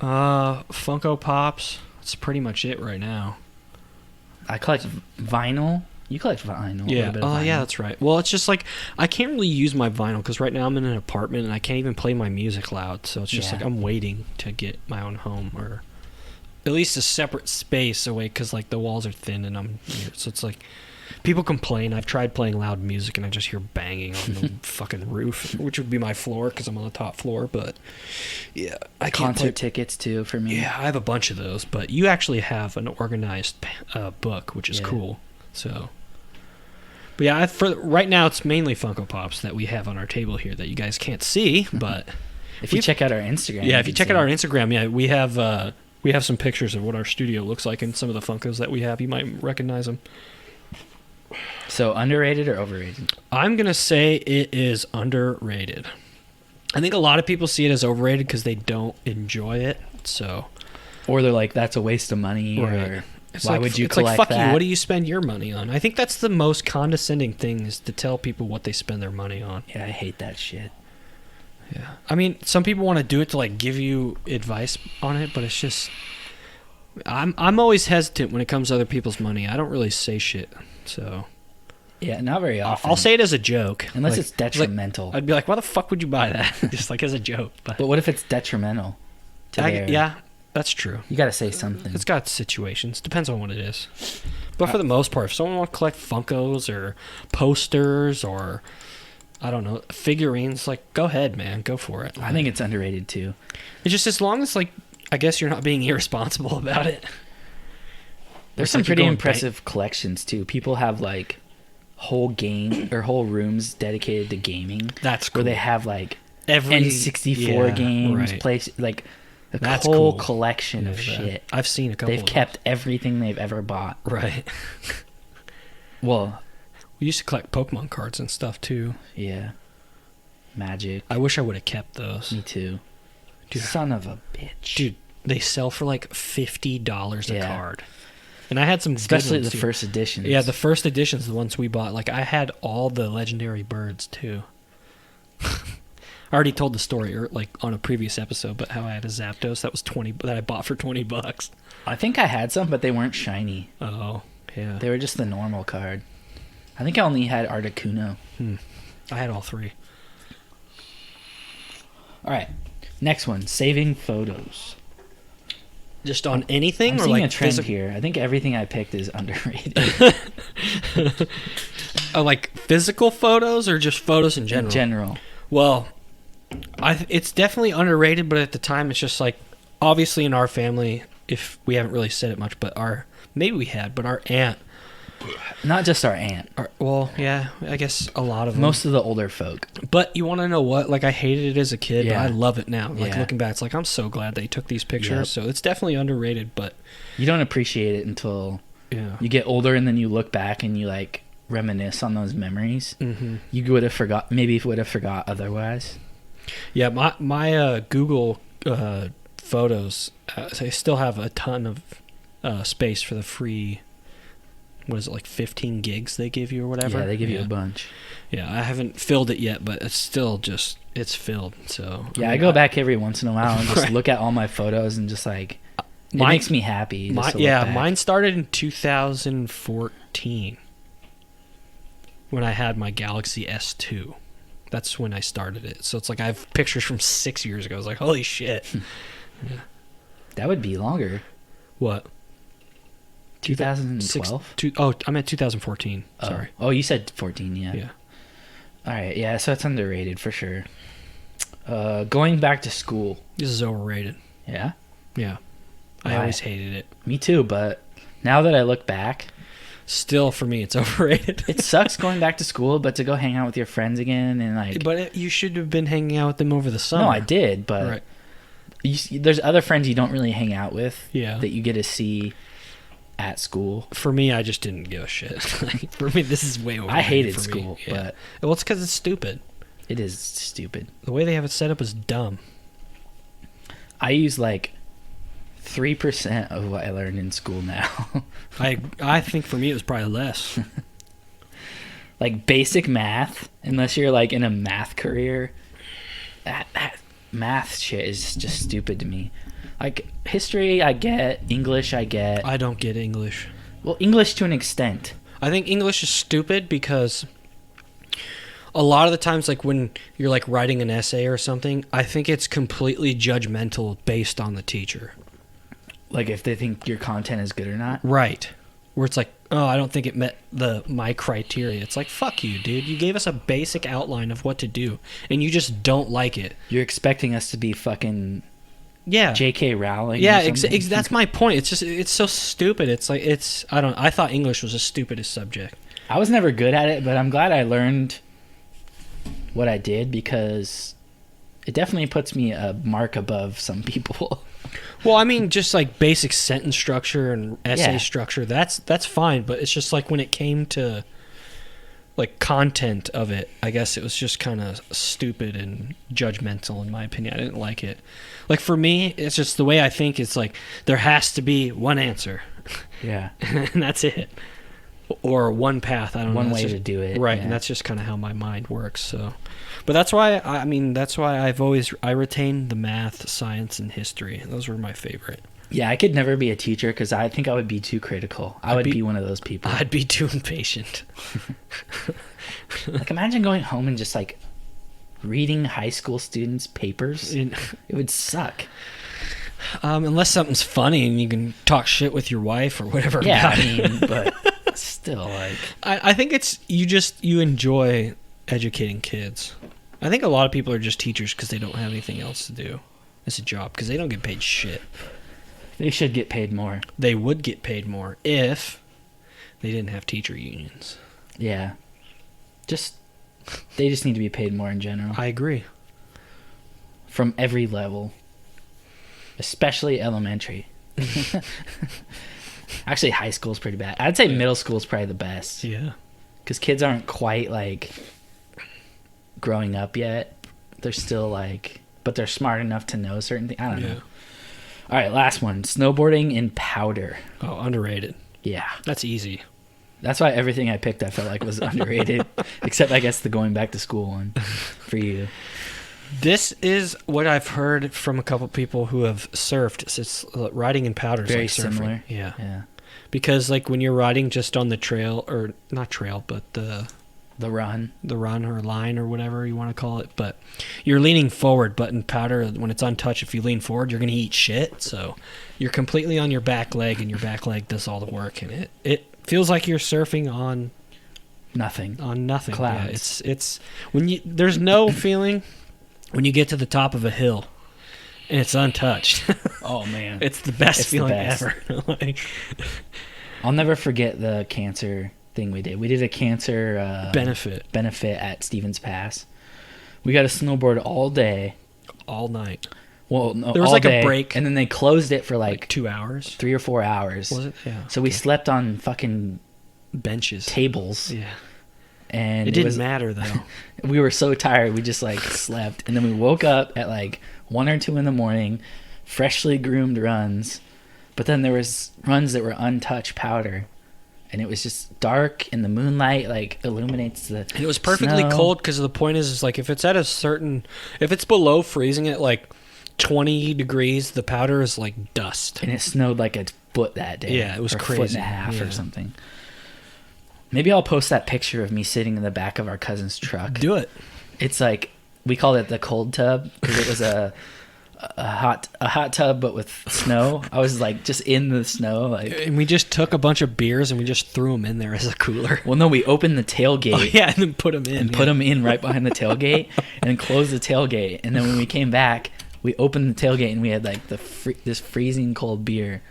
[SPEAKER 1] Funko Pops. That's pretty much it right now.
[SPEAKER 2] I collect vinyl. You collect vinyl. a
[SPEAKER 1] Yeah.
[SPEAKER 2] little bit of
[SPEAKER 1] Oh, yeah,
[SPEAKER 2] vinyl.
[SPEAKER 1] that's right. Well, it's just like I can't really use my vinyl because right now I'm in an apartment and I can't even play my music loud. So it's just
[SPEAKER 2] Yeah.
[SPEAKER 1] like I'm waiting to get my own home or at least a separate space away because like the walls are thin and I'm here. So it's like people complain. I've tried playing loud music and I just hear banging on the fucking roof, which would be my floor because I'm on the top floor. But yeah, I can't
[SPEAKER 2] Concert
[SPEAKER 1] play.
[SPEAKER 2] tickets too for me.
[SPEAKER 1] Yeah, I have a bunch of those, but you actually have an organized book, which is
[SPEAKER 2] Yeah.
[SPEAKER 1] cool. So, but yeah, for right now, it's mainly Funko Pops that we have on our table here that you guys can't see. But
[SPEAKER 2] If you check out our Instagram.
[SPEAKER 1] yeah, if you
[SPEAKER 2] can
[SPEAKER 1] check
[SPEAKER 2] see
[SPEAKER 1] out our Instagram, yeah, we have some pictures of what our studio looks like and some of the Funkos that we have. You might recognize them.
[SPEAKER 2] So underrated or overrated?
[SPEAKER 1] I'm gonna say it is underrated. I think a lot of people see it as overrated because they don't enjoy it. So.
[SPEAKER 2] Or they're like, that's a waste of money.
[SPEAKER 1] Right.
[SPEAKER 2] Or
[SPEAKER 1] It's
[SPEAKER 2] why
[SPEAKER 1] like,
[SPEAKER 2] would you
[SPEAKER 1] it's
[SPEAKER 2] collect
[SPEAKER 1] like, fuck
[SPEAKER 2] that?
[SPEAKER 1] you, what do you spend your money on? I think that's the most condescending thing is to tell people what they spend their money on.
[SPEAKER 2] Yeah, I hate that shit.
[SPEAKER 1] Yeah. I mean, some people want to do it to like give you advice on it, but it's just I'm always hesitant when it comes to other people's money. I don't really say shit. So
[SPEAKER 2] Yeah, not very often.
[SPEAKER 1] I'll say it as a joke.
[SPEAKER 2] Unless
[SPEAKER 1] Like-
[SPEAKER 2] it's detrimental.
[SPEAKER 1] I'd be like, why the fuck would you buy that? Just like as a joke. But
[SPEAKER 2] But what if it's detrimental to their...
[SPEAKER 1] yeah, that's true.
[SPEAKER 2] You got to say something.
[SPEAKER 1] It's got situations. Depends on what it is. But for the most part, if someone wants to collect Funkos or posters or, I don't know, figurines, like, go ahead, man. Go for it.
[SPEAKER 2] I think it's underrated too.
[SPEAKER 1] It's just as long as, like, I guess you're not being irresponsible about it.
[SPEAKER 2] There's
[SPEAKER 1] It's
[SPEAKER 2] some
[SPEAKER 1] like you're
[SPEAKER 2] pretty
[SPEAKER 1] going
[SPEAKER 2] impressive collections too. People have like whole game or whole rooms dedicated to gaming
[SPEAKER 1] That's cool.
[SPEAKER 2] where they have like
[SPEAKER 1] Every
[SPEAKER 2] N64 games,
[SPEAKER 1] right.
[SPEAKER 2] place like a
[SPEAKER 1] That's
[SPEAKER 2] whole
[SPEAKER 1] cool.
[SPEAKER 2] collection of
[SPEAKER 1] Yeah,
[SPEAKER 2] shit.
[SPEAKER 1] I've seen a couple
[SPEAKER 2] They've
[SPEAKER 1] of
[SPEAKER 2] kept everything they've ever bought.
[SPEAKER 1] those. Right.
[SPEAKER 2] Well,
[SPEAKER 1] We used to collect Pokemon cards and stuff, too.
[SPEAKER 2] yeah. Magic.
[SPEAKER 1] I wish I would have kept those.
[SPEAKER 2] Me too.
[SPEAKER 1] Dude.
[SPEAKER 2] Son of a bitch.
[SPEAKER 1] Dude, they sell for like $50 a
[SPEAKER 2] Yeah.
[SPEAKER 1] card. And I had some good
[SPEAKER 2] Especially
[SPEAKER 1] ones,
[SPEAKER 2] the
[SPEAKER 1] too.
[SPEAKER 2] first editions.
[SPEAKER 1] Yeah, the first editions, the ones we bought. Like, I had all the legendary birds, too. I already told the story, like, on a previous episode, but how I had a Zapdos that was that I bought for $20.
[SPEAKER 2] I think I had some, but they weren't shiny.
[SPEAKER 1] Oh, yeah.
[SPEAKER 2] They were just the normal card. I think I only had Articuno.
[SPEAKER 1] I had all three.
[SPEAKER 2] All right. Next one. Saving photos.
[SPEAKER 1] Just on anything?
[SPEAKER 2] I'm
[SPEAKER 1] or
[SPEAKER 2] seeing
[SPEAKER 1] like
[SPEAKER 2] a trend here. I think everything I picked is underrated.
[SPEAKER 1] Like physical photos or just photos in general?
[SPEAKER 2] In general.
[SPEAKER 1] Well, it's definitely underrated, but at the time, it's just like, obviously in our family, if we haven't really said it much, but maybe we had, but our aunt,
[SPEAKER 2] Not just our aunt.
[SPEAKER 1] well, yeah, I guess a lot of them.
[SPEAKER 2] Most of the older folk.
[SPEAKER 1] But you want to know what? Like, I hated it as a kid, but
[SPEAKER 2] Yeah.
[SPEAKER 1] I love it now. Like,
[SPEAKER 2] Yeah.
[SPEAKER 1] looking back, it's like, I'm so glad they took these pictures.
[SPEAKER 2] Yep.
[SPEAKER 1] So it's definitely underrated, but
[SPEAKER 2] You don't appreciate it until
[SPEAKER 1] yeah.
[SPEAKER 2] you get older and then you look back and you like reminisce on those memories.
[SPEAKER 1] Mm-hmm.
[SPEAKER 2] You would have forgot, maybe would have forgot otherwise.
[SPEAKER 1] Yeah, my Google photos, they still have a ton of space for the free, what is it, like 15 gigs they give you or whatever?
[SPEAKER 2] Yeah, they give you a bunch.
[SPEAKER 1] Yeah, I haven't filled it yet, but it's still just, it's filled, so.
[SPEAKER 2] Yeah, I
[SPEAKER 1] mean,
[SPEAKER 2] go back every once in a while and just
[SPEAKER 1] Right.
[SPEAKER 2] look at all my photos and just like, it
[SPEAKER 1] Mine-
[SPEAKER 2] makes me happy. Just to look back.
[SPEAKER 1] Mine started in 2014 when I had my Galaxy S2. That's when I started it. So it's like I have pictures from 6 years ago. I was like, holy shit.
[SPEAKER 2] That would be longer.
[SPEAKER 1] What?
[SPEAKER 2] 2012?
[SPEAKER 1] I meant 2014. Sorry.
[SPEAKER 2] Oh, you said 14, yeah.
[SPEAKER 1] Yeah.
[SPEAKER 2] All right, yeah, so it's underrated for sure. Going back to school.
[SPEAKER 1] This is overrated.
[SPEAKER 2] Yeah,
[SPEAKER 1] Yeah. I
[SPEAKER 2] Why?
[SPEAKER 1] always hated it.
[SPEAKER 2] me too. But now that I look back,
[SPEAKER 1] Still, for me, it's overrated.
[SPEAKER 2] it sucks going back to school. But to go hang out with your friends again and like,
[SPEAKER 1] But you should have been hanging out with them over the summer.
[SPEAKER 2] no, I did. But
[SPEAKER 1] Right.
[SPEAKER 2] there's other friends you don't really hang out with.
[SPEAKER 1] Yeah.
[SPEAKER 2] That you get to see at school.
[SPEAKER 1] For me, I just didn't give a shit. For me, this is way overrated.
[SPEAKER 2] I hated
[SPEAKER 1] for me.
[SPEAKER 2] school,
[SPEAKER 1] Yeah.
[SPEAKER 2] but
[SPEAKER 1] Well, it's because it's stupid.
[SPEAKER 2] it is stupid.
[SPEAKER 1] The way they have it set up is dumb.
[SPEAKER 2] I use like 3% of what I learned in school now.
[SPEAKER 1] I think for me, it was probably less.
[SPEAKER 2] Like basic math, unless you're like in a math career, that math shit is just stupid to me. Like history, I get. English, I get.
[SPEAKER 1] I don't get English.
[SPEAKER 2] Well, English to an extent.
[SPEAKER 1] I think English is stupid because a lot of the times, like when you're like writing an essay or something, I think it's completely judgmental based on the teacher.
[SPEAKER 2] Like if they think your content is good or not.
[SPEAKER 1] Right. Where it's like, oh, I don't think it met my criteria. It's like, fuck you, dude. You gave us a basic outline of what to do, and you just don't like it.
[SPEAKER 2] You're expecting us to be fucking
[SPEAKER 1] Yeah.
[SPEAKER 2] J.K. Rowling.
[SPEAKER 1] Yeah,
[SPEAKER 2] or something?
[SPEAKER 1] that's my point. It's just, it's so stupid. It's like, I thought English was the stupidest subject.
[SPEAKER 2] I was never good at it, but I'm glad I learned what I did because it definitely puts me a mark above some people.
[SPEAKER 1] Well, I mean, just like basic sentence structure and essay
[SPEAKER 2] Yeah.
[SPEAKER 1] structure, that's fine. But it's just like when it came to like content of it, I guess it was just kind of stupid and judgmental in my opinion. I didn't like it. Like for me, it's just the way I think. It's like there has to be one answer,
[SPEAKER 2] Yeah.
[SPEAKER 1] and that's it, or one path. I don't know.
[SPEAKER 2] One
[SPEAKER 1] That's
[SPEAKER 2] way
[SPEAKER 1] just-
[SPEAKER 2] to do it.
[SPEAKER 1] right?
[SPEAKER 2] yeah.
[SPEAKER 1] And that's just kind of how my mind works. So, but that's why that's why I retained the math, science, and history. Those were my favorite.
[SPEAKER 2] Yeah, I could never be a teacher because I think I would be too critical. I would be one of those people.
[SPEAKER 1] I'd be too impatient.
[SPEAKER 2] Like, imagine going home and just like reading high school students' papers. It would suck.
[SPEAKER 1] Unless something's funny and you can talk shit with your wife or whatever.
[SPEAKER 2] Yeah,
[SPEAKER 1] about
[SPEAKER 2] I
[SPEAKER 1] it.
[SPEAKER 2] mean, but still, like,
[SPEAKER 1] I think it's you enjoy educating kids. I think a lot of people are just teachers because they don't have anything else to do. It's a job because they don't get paid shit.
[SPEAKER 2] they should get paid more.
[SPEAKER 1] They would get paid more if they didn't have teacher unions.
[SPEAKER 2] Yeah. They just need to be paid more in general.
[SPEAKER 1] I agree.
[SPEAKER 2] From every level. Especially elementary. Actually, high school's pretty bad. I'd say middle school's probably the best.
[SPEAKER 1] Yeah.
[SPEAKER 2] Because kids aren't quite, like, growing up yet. They're still, like... But they're smart enough to know certain things. I don't know. All right, last one. Snowboarding in powder.
[SPEAKER 1] Oh, underrated.
[SPEAKER 2] Yeah.
[SPEAKER 1] That's easy.
[SPEAKER 2] That's why everything I picked I felt like was underrated. Except, I guess, the going back to school one for you.
[SPEAKER 1] This is what I've heard from a couple people who have surfed. It's riding in powder is
[SPEAKER 2] Very
[SPEAKER 1] like surfing.
[SPEAKER 2] similar.
[SPEAKER 1] Yeah.
[SPEAKER 2] Yeah.
[SPEAKER 1] Because like when you're riding just on the trail, or not trail, but the
[SPEAKER 2] run
[SPEAKER 1] or line or whatever you want to call it, but you're leaning forward. But in powder, when it's untouched, if you lean forward, you're gonna eat shit. So you're completely on your back leg, and your back leg does all the work, and it feels like you're surfing on
[SPEAKER 2] nothing.
[SPEAKER 1] nothing.
[SPEAKER 2] Clouds.
[SPEAKER 1] Yeah, it's when there's no feeling when you get to the top of a hill and it's untouched.
[SPEAKER 2] Oh man,
[SPEAKER 1] It's the best
[SPEAKER 2] It's the
[SPEAKER 1] feeling
[SPEAKER 2] best.
[SPEAKER 1] ever. Like,
[SPEAKER 2] I'll never forget the cancer thing we did. We did a cancer
[SPEAKER 1] benefit
[SPEAKER 2] benefit at Stevens Pass. We got a snowboard all day.
[SPEAKER 1] all night.
[SPEAKER 2] Well, no,
[SPEAKER 1] There was
[SPEAKER 2] all
[SPEAKER 1] like a
[SPEAKER 2] day,
[SPEAKER 1] break.
[SPEAKER 2] and then they closed it for
[SPEAKER 1] Like
[SPEAKER 2] like
[SPEAKER 1] 2 hours.
[SPEAKER 2] 3 or 4 hours.
[SPEAKER 1] Was it? Yeah.
[SPEAKER 2] So we
[SPEAKER 1] Okay.
[SPEAKER 2] slept on fucking
[SPEAKER 1] benches.
[SPEAKER 2] tables,
[SPEAKER 1] Yeah.
[SPEAKER 2] and
[SPEAKER 1] It didn't
[SPEAKER 2] was,
[SPEAKER 1] matter though.
[SPEAKER 2] we were so tired. We just like slept, and then we woke up at like 1 or 2 in the morning, freshly groomed runs. But then there was runs that were untouched powder, and it was just dark, and the moonlight like illuminates the.
[SPEAKER 1] And it was perfectly
[SPEAKER 2] snow.
[SPEAKER 1] cold because the point is like if it's below freezing at like 20 degrees, the powder is like dust.
[SPEAKER 2] And it snowed like a foot that day.
[SPEAKER 1] Yeah, it was
[SPEAKER 2] or a foot and
[SPEAKER 1] crazy.
[SPEAKER 2] a half
[SPEAKER 1] Yeah.
[SPEAKER 2] or something. Maybe I'll post that picture of me sitting in the back of our cousin's truck.
[SPEAKER 1] Do it.
[SPEAKER 2] It's like we called it the cold tub because it was a a hot tub, but with snow. I was like just in the snow. Like,
[SPEAKER 1] And we just took a bunch of beers and we just threw them in there as a cooler.
[SPEAKER 2] well, no, we opened the tailgate.
[SPEAKER 1] Oh, yeah, and then put them in.
[SPEAKER 2] And put them in right behind the tailgate and closed the tailgate. And then when we came back, we opened the tailgate and we had like this freezing cold beer.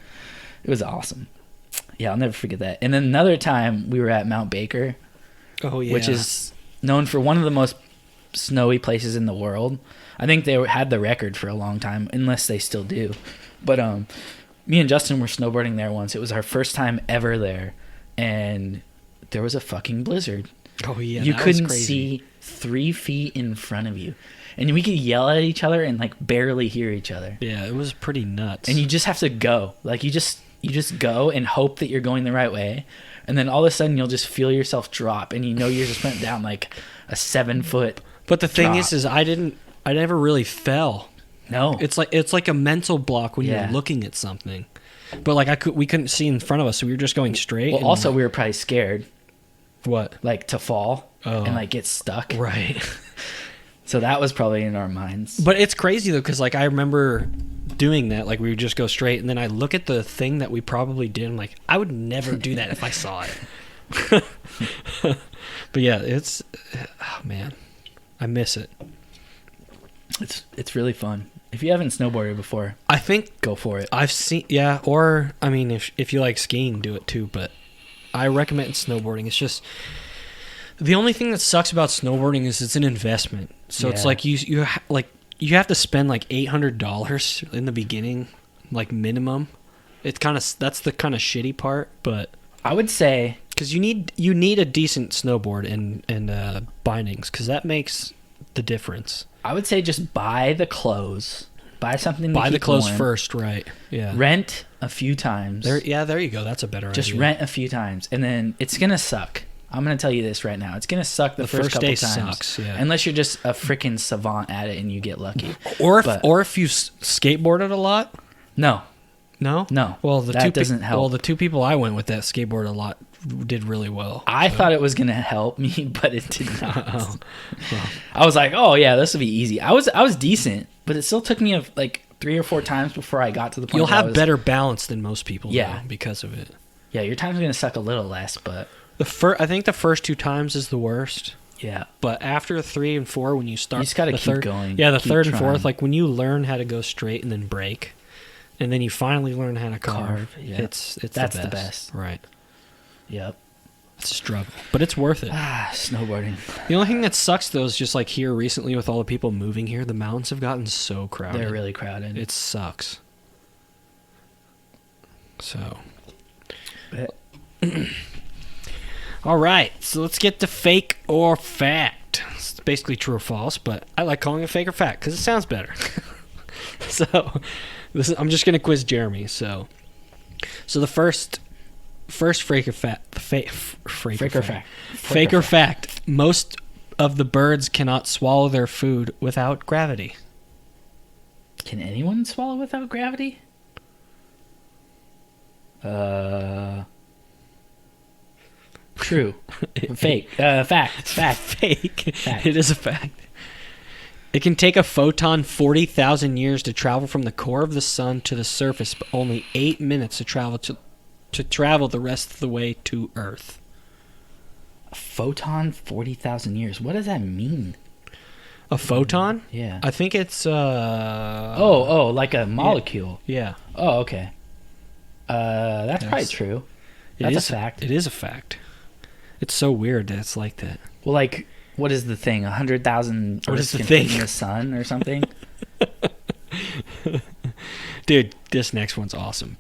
[SPEAKER 2] It was awesome. Yeah, I'll never forget that. And then another time we were at Mount Baker,
[SPEAKER 1] Oh, yeah.
[SPEAKER 2] which is known for one of the most snowy places in the world. I think they had the record for a long time, unless they still do. But me and Justin were snowboarding there once. It was our first time ever there, and there was a fucking blizzard.
[SPEAKER 1] Oh, yeah.
[SPEAKER 2] You
[SPEAKER 1] that was
[SPEAKER 2] couldn't
[SPEAKER 1] crazy.
[SPEAKER 2] see 3 feet in front of you, and we could yell at each other and like barely hear each other.
[SPEAKER 1] Yeah, it was pretty nuts.
[SPEAKER 2] And you just have to go. Like you just go and hope that you're going the right way, and then all of a sudden you'll just feel yourself drop, and you know you just went down like a 7-foot.
[SPEAKER 1] But the thing
[SPEAKER 2] drop.
[SPEAKER 1] is I never really fell.
[SPEAKER 2] No,
[SPEAKER 1] It's like a mental block when
[SPEAKER 2] Yeah.
[SPEAKER 1] you're looking at something. But like we couldn't see in front of us, so we were just going straight.
[SPEAKER 2] well,
[SPEAKER 1] and
[SPEAKER 2] also we were probably scared,
[SPEAKER 1] what?
[SPEAKER 2] like to fall
[SPEAKER 1] Oh.
[SPEAKER 2] and like get stuck.
[SPEAKER 1] Right.
[SPEAKER 2] So that was probably in our minds.
[SPEAKER 1] But it's crazy though, because like I remember doing that. Like we would just go straight, and then I look at the thing that we probably did. I'm like, I would never do that if I saw it. But yeah, oh man, I miss it.
[SPEAKER 2] It's really fun. If you haven't snowboarded before,
[SPEAKER 1] I think
[SPEAKER 2] go for it.
[SPEAKER 1] I've seen, yeah, or I mean, if you like skiing, do it too. But I recommend snowboarding. It's just the only thing that sucks about snowboarding is it's an investment. So it's
[SPEAKER 2] Yeah.
[SPEAKER 1] like you have to spend like $800 in the beginning, like minimum. It's that's the kind of shitty part, but
[SPEAKER 2] I would say
[SPEAKER 1] because you need a decent snowboard and bindings, because that makes the difference.
[SPEAKER 2] I would say just buy the clothes. Buy something to
[SPEAKER 1] Buy the
[SPEAKER 2] keep
[SPEAKER 1] clothes
[SPEAKER 2] warm.
[SPEAKER 1] first, right? Yeah.
[SPEAKER 2] Rent a few times.
[SPEAKER 1] There you go. That's a better
[SPEAKER 2] Just
[SPEAKER 1] idea.
[SPEAKER 2] rent a few times, and then it's gonna suck. I'm gonna tell you this right now. It's gonna suck the first couple
[SPEAKER 1] day
[SPEAKER 2] times.
[SPEAKER 1] sucks, yeah.
[SPEAKER 2] Unless you're just a freaking savant at it and you get lucky.
[SPEAKER 1] Or
[SPEAKER 2] But-
[SPEAKER 1] if you skateboarded a lot.
[SPEAKER 2] No.
[SPEAKER 1] No.
[SPEAKER 2] No.
[SPEAKER 1] Well,
[SPEAKER 2] That doesn't help.
[SPEAKER 1] Well, the two people I went with that skateboarded a lot did really well.
[SPEAKER 2] I thought it was gonna help me, but it did not.
[SPEAKER 1] Oh, well.
[SPEAKER 2] I was like, oh yeah, this will be easy. I was decent, but it still took me like 3 or 4 times before I got to the point.
[SPEAKER 1] You'll
[SPEAKER 2] where I
[SPEAKER 1] have
[SPEAKER 2] was-
[SPEAKER 1] better balance than most people.
[SPEAKER 2] Yeah.
[SPEAKER 1] though, because of it.
[SPEAKER 2] Yeah, your time's gonna suck a little less, but
[SPEAKER 1] I think the first 2 times is the worst.
[SPEAKER 2] yeah.
[SPEAKER 1] But after 3 and 4, when you start,
[SPEAKER 2] You just gotta
[SPEAKER 1] the
[SPEAKER 2] keep
[SPEAKER 1] third,
[SPEAKER 2] going,
[SPEAKER 1] Yeah, the
[SPEAKER 2] keep
[SPEAKER 1] third and
[SPEAKER 2] trying.
[SPEAKER 1] fourth, like when you learn how to go straight and then break, and then you finally learn how to carve.
[SPEAKER 2] Yeah.
[SPEAKER 1] It's
[SPEAKER 2] That's
[SPEAKER 1] the
[SPEAKER 2] the
[SPEAKER 1] best.
[SPEAKER 2] best.
[SPEAKER 1] Right?
[SPEAKER 2] Yep.
[SPEAKER 1] It's a struggle, but it's worth it.
[SPEAKER 2] Snowboarding.
[SPEAKER 1] The only thing that sucks though is just like here recently with all the people moving here, the mountains have gotten so crowded.
[SPEAKER 2] They're really crowded.
[SPEAKER 1] It sucks. So.
[SPEAKER 2] But-
[SPEAKER 1] All right, so let's get to fake or fact. It's basically true or false, but I like calling it fake or fact because it sounds better. So, I'm just gonna quiz Jeremy. So the first fake or fact, fake or fact. Most of the birds cannot swallow their food without gravity.
[SPEAKER 2] Can anyone swallow without gravity? True. Fake. Fact.
[SPEAKER 1] Fake.
[SPEAKER 2] Fact.
[SPEAKER 1] It is a fact. It can take a photon 40,000 years to travel from the core of the sun to the surface, but only 8 minutes to travel the rest of the way to Earth.
[SPEAKER 2] A photon, 40,000 years. What does that mean?
[SPEAKER 1] A photon?
[SPEAKER 2] Yeah.
[SPEAKER 1] I think it's
[SPEAKER 2] like a molecule.
[SPEAKER 1] yeah.
[SPEAKER 2] Oh, okay. That's probably true. That's a fact.
[SPEAKER 1] It is a fact. It's so weird that it's like that.
[SPEAKER 2] Well, like, what is the thing? 100,000
[SPEAKER 1] What is
[SPEAKER 2] Earths
[SPEAKER 1] the
[SPEAKER 2] can
[SPEAKER 1] thing?
[SPEAKER 2] fit in the sun or something?
[SPEAKER 1] Dude, this next one's awesome.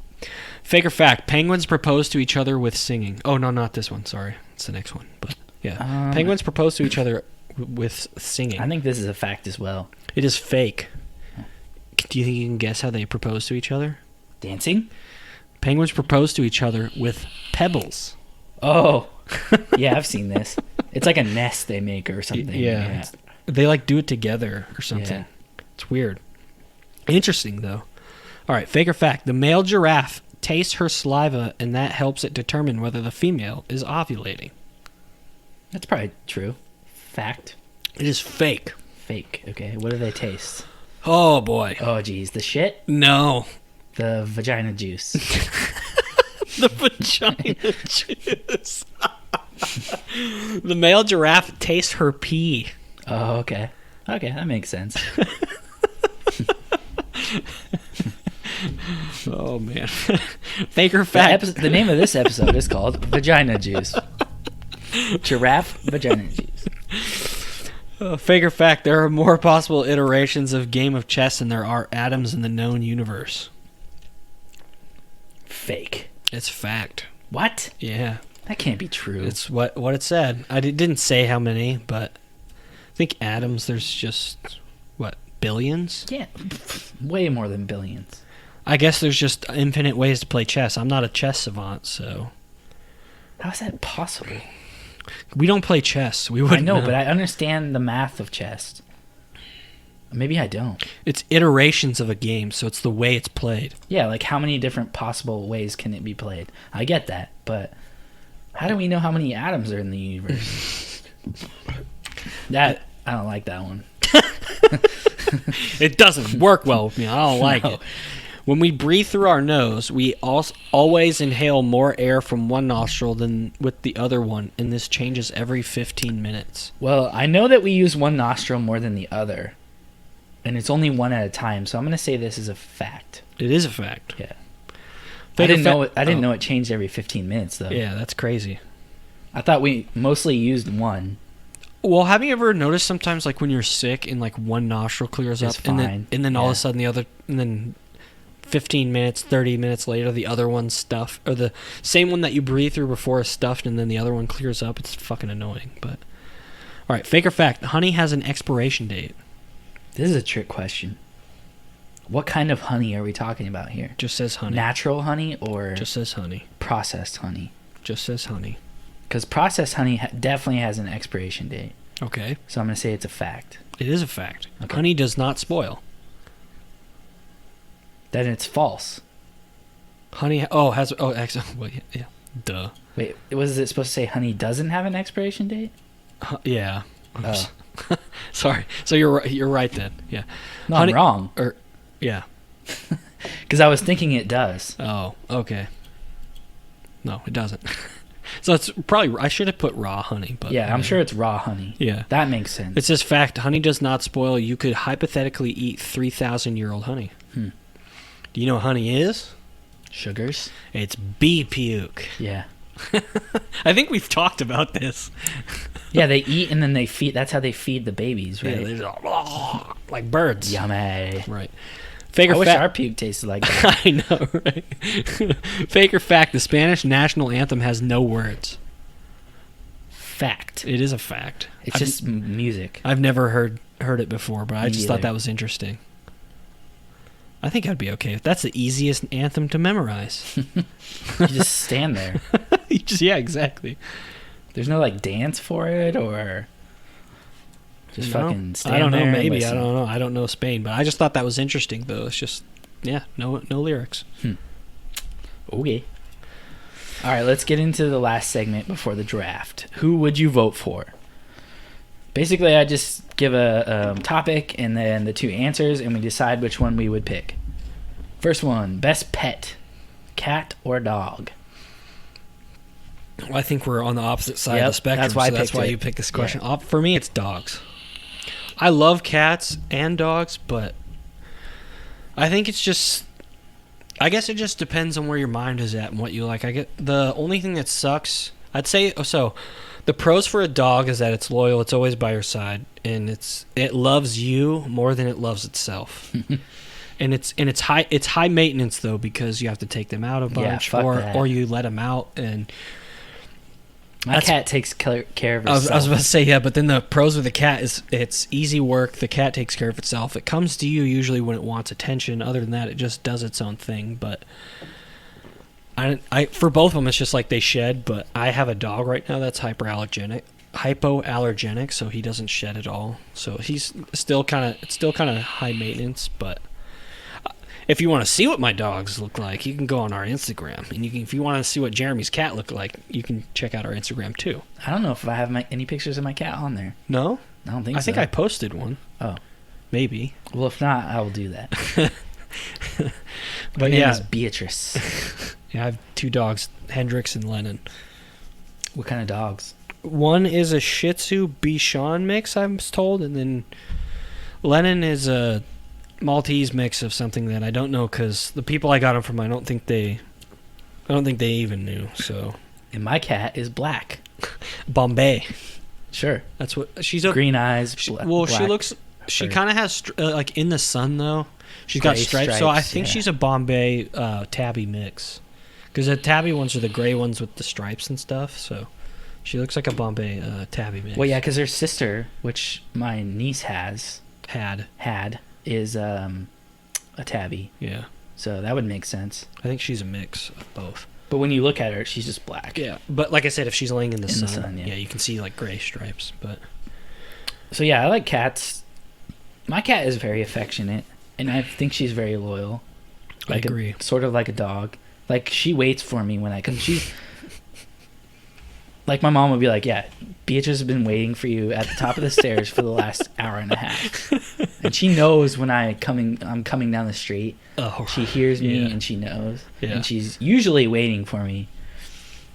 [SPEAKER 1] Fake or fact, penguins propose to each other with singing. Oh, no, not this one. Sorry. It's the next one. But yeah. Penguins propose to each other with singing.
[SPEAKER 2] I think this is a fact as well.
[SPEAKER 1] It is fake. Do you think you can guess how they propose to each other?
[SPEAKER 2] Dancing?
[SPEAKER 1] Penguins propose to each other with pebbles.
[SPEAKER 2] Oh. Yeah, I've seen this. It's like a nest they make or something.
[SPEAKER 1] Yeah. They like do it together or something.
[SPEAKER 2] Yeah.
[SPEAKER 1] It's weird. Interesting though. All right, fake or fact. The male giraffe tastes her saliva and that helps it determine whether the female is ovulating.
[SPEAKER 2] That's probably true. Fact.
[SPEAKER 1] It is fake.
[SPEAKER 2] Fake. Okay. What do they taste?
[SPEAKER 1] Oh boy.
[SPEAKER 2] Oh, geez. The shit?
[SPEAKER 1] No.
[SPEAKER 2] The vagina juice.
[SPEAKER 1] The vagina juice. The male giraffe tastes her pee.
[SPEAKER 2] Oh, okay. Okay, that makes sense.
[SPEAKER 1] Oh man. Fake or fact?
[SPEAKER 2] The name of this episode is called Vagina Juice. Giraffe vagina juice.
[SPEAKER 1] Fake or fact? There are more possible iterations of game of chess than there are atoms in the known universe.
[SPEAKER 2] Fake.
[SPEAKER 1] It's fact.
[SPEAKER 2] What?
[SPEAKER 1] Yeah.
[SPEAKER 2] That can't be true.
[SPEAKER 1] It's what it said. Didn't say how many, but I think atoms, there's just, what, billions?
[SPEAKER 2] Yeah, way more than billions.
[SPEAKER 1] I guess there's just infinite ways to play chess. I'm not a chess savant, so...
[SPEAKER 2] How is that possible?
[SPEAKER 1] We don't play chess. We
[SPEAKER 2] I
[SPEAKER 1] wouldn't
[SPEAKER 2] know, but I understand the math of chess. Maybe I don't.
[SPEAKER 1] It's iterations of a game, so it's the way it's played.
[SPEAKER 2] Yeah, like how many different possible ways can it be played? I get that, but how do we know how many atoms are in the universe? I don't like that one.
[SPEAKER 1] It doesn't work well with me. I don't like it. When we breathe through our nose, we always inhale more air from one nostril than with the other one, and this changes every 15 minutes.
[SPEAKER 2] Well, I know that we use one nostril more than the other, and it's only one at a time, so I'm going to say this is a fact.
[SPEAKER 1] It is a fact.
[SPEAKER 2] Yeah.
[SPEAKER 1] Fake
[SPEAKER 2] I
[SPEAKER 1] or
[SPEAKER 2] didn't know it changed every 15 minutes, though.
[SPEAKER 1] Yeah, that's crazy.
[SPEAKER 2] I thought we mostly used one.
[SPEAKER 1] Well, have you ever noticed sometimes, like when you're sick and like one nostril clears
[SPEAKER 2] It's
[SPEAKER 1] up,
[SPEAKER 2] fine.
[SPEAKER 1] and then all of a sudden the other, and then 15 minutes, 30 minutes later, the other one's stuffed, or the same one that you breathe through before is stuffed, and then the other one clears up. It's fucking annoying. But all right, fake or fact? Honey has an expiration date.
[SPEAKER 2] This is a trick question. What kind of honey are we talking about here?
[SPEAKER 1] Just says honey.
[SPEAKER 2] Natural honey or
[SPEAKER 1] Just says honey.
[SPEAKER 2] processed honey?
[SPEAKER 1] Just says honey.
[SPEAKER 2] Because processed honey definitely has an expiration date.
[SPEAKER 1] Okay.
[SPEAKER 2] So I'm going to say it's a fact.
[SPEAKER 1] It is a fact.
[SPEAKER 2] Okay.
[SPEAKER 1] Honey does not spoil.
[SPEAKER 2] Then it's false.
[SPEAKER 1] Honey, well, yeah. Duh.
[SPEAKER 2] Wait, was it supposed to say honey doesn't have an expiration date?
[SPEAKER 1] Yeah.
[SPEAKER 2] Oh.
[SPEAKER 1] Sorry. So you're right then. Yeah.
[SPEAKER 2] No,
[SPEAKER 1] Honey-
[SPEAKER 2] I'm wrong.
[SPEAKER 1] Yeah.
[SPEAKER 2] Because I was thinking it does.
[SPEAKER 1] Oh, okay. No, it doesn't. So it's probably, I should have put raw honey, but
[SPEAKER 2] Yeah, I'm sure it's raw honey.
[SPEAKER 1] Yeah.
[SPEAKER 2] That makes sense.
[SPEAKER 1] It says fact, honey does not spoil. You could hypothetically eat 3,000-year-old honey. Do you know what honey is?
[SPEAKER 2] Sugars?
[SPEAKER 1] It's bee puke.
[SPEAKER 2] Yeah.
[SPEAKER 1] I think we've talked about this.
[SPEAKER 2] Yeah, they eat and then they feed. That's how they feed the babies, right?
[SPEAKER 1] Yeah, they're just all, like birds.
[SPEAKER 2] Yummy.
[SPEAKER 1] Right. Fake or
[SPEAKER 2] I wish
[SPEAKER 1] fact?
[SPEAKER 2] our puke tasted like that.
[SPEAKER 1] I know, right? Fake or fact? The Spanish national anthem has no words.
[SPEAKER 2] Fact.
[SPEAKER 1] It is a fact.
[SPEAKER 2] It's just music.
[SPEAKER 1] I've never heard it before, but I just thought
[SPEAKER 2] either.
[SPEAKER 1] that was interesting. I think I'd be okay. That's the easiest anthem to memorize.
[SPEAKER 2] You just stand there.
[SPEAKER 1] Yeah, exactly.
[SPEAKER 2] There's no like dance for it or just
[SPEAKER 1] No,
[SPEAKER 2] fucking stand
[SPEAKER 1] I don't know.
[SPEAKER 2] there and
[SPEAKER 1] Maybe
[SPEAKER 2] listen.
[SPEAKER 1] I don't know. I don't know Spain, but I just thought that was interesting, though. It's just, yeah, no lyrics.
[SPEAKER 2] Okay. All right, let's get into the last segment before the draft. Who would you vote for? Basically, I just give a topic and then the two answers, and we decide which one we would pick. First one, best pet, cat or dog?
[SPEAKER 1] Well, I think we're on the opposite side of
[SPEAKER 2] Yep,
[SPEAKER 1] the spectrum,
[SPEAKER 2] that's why I
[SPEAKER 1] so that's
[SPEAKER 2] picked
[SPEAKER 1] why
[SPEAKER 2] it.
[SPEAKER 1] you picked this question.
[SPEAKER 2] Yeah.
[SPEAKER 1] For me, it's dogs. I love cats and dogs, but I think it's just... I guess it just depends on where your mind is at and what you like. I get the only thing that sucks, I'd say, so the pros for a dog is that it's loyal, it's always by your side, and it loves you more than it loves itself. And it's high maintenance though, because you have to take them out a bunch,
[SPEAKER 2] fuck that.
[SPEAKER 1] or you let them out, and
[SPEAKER 2] My cat takes care of
[SPEAKER 1] I
[SPEAKER 2] herself.
[SPEAKER 1] was about to say, yeah, but then the pros with the cat is it's easy work. The cat takes care of itself. It comes to you usually when it wants attention. Other than that, it just does its own thing. But I for both of them, it's just like they shed. But I have a dog right now that's hypoallergenic, so he doesn't shed at all. So he's still kind of high maintenance. But if you want to see what my dogs look like, you can go on our Instagram, and if you want to see what Jeremy's cat looked like, you can check out our Instagram too.
[SPEAKER 2] I don't know if I have any pictures of my cat on there.
[SPEAKER 1] No,
[SPEAKER 2] I don't think so.
[SPEAKER 1] I think I posted one.
[SPEAKER 2] Oh.
[SPEAKER 1] maybe.
[SPEAKER 2] Well, if not, I will do that. Her
[SPEAKER 1] But
[SPEAKER 2] name
[SPEAKER 1] yeah,
[SPEAKER 2] is Beatrice.
[SPEAKER 1] yeah, I have 2 dogs, Hendrix and Lennon.
[SPEAKER 2] What kind of dogs?
[SPEAKER 1] One is a Shih Tzu Bichon mix, I was told, and then Lennon is a Maltese mix of something that I don't know because the people I got them from, I don't think they even knew. So,
[SPEAKER 2] And my cat is black.
[SPEAKER 1] Bombay.
[SPEAKER 2] Sure.
[SPEAKER 1] That's what she's a
[SPEAKER 2] Green eyes.
[SPEAKER 1] She,
[SPEAKER 2] Black,
[SPEAKER 1] well, she
[SPEAKER 2] black
[SPEAKER 1] looks. She
[SPEAKER 2] fur.
[SPEAKER 1] kind of has like in the sun though. She's got
[SPEAKER 2] Gray
[SPEAKER 1] stripes, so I
[SPEAKER 2] stripes,
[SPEAKER 1] think
[SPEAKER 2] yeah.
[SPEAKER 1] she's a Bombay tabby mix. Because the tabby ones are the gray ones with the stripes and stuff. So she looks like a Bombay tabby mix.
[SPEAKER 2] Well, yeah, because her sister, which my niece had, is a tabby.
[SPEAKER 1] Yeah,
[SPEAKER 2] So that would make sense.
[SPEAKER 1] I think she's a mix of both.
[SPEAKER 2] But when you look at her, she's just black.
[SPEAKER 1] Yeah, but like I said, if she's laying in the sun,
[SPEAKER 2] yeah.
[SPEAKER 1] you can see like gray stripes. But
[SPEAKER 2] So yeah, I like cats. My cat is very affectionate, and I think she's very loyal.
[SPEAKER 1] I agree.
[SPEAKER 2] Sort of like a dog. Like, she waits for me when I come. She's like, my mom would be like, yeah, Beatrice has been waiting for you at the top of the stairs for the last hour and a half. And she knows when I'm coming down the street.
[SPEAKER 1] oh,
[SPEAKER 2] She hears me
[SPEAKER 1] yeah.
[SPEAKER 2] and she knows.
[SPEAKER 1] Yeah.
[SPEAKER 2] And she's usually waiting for me.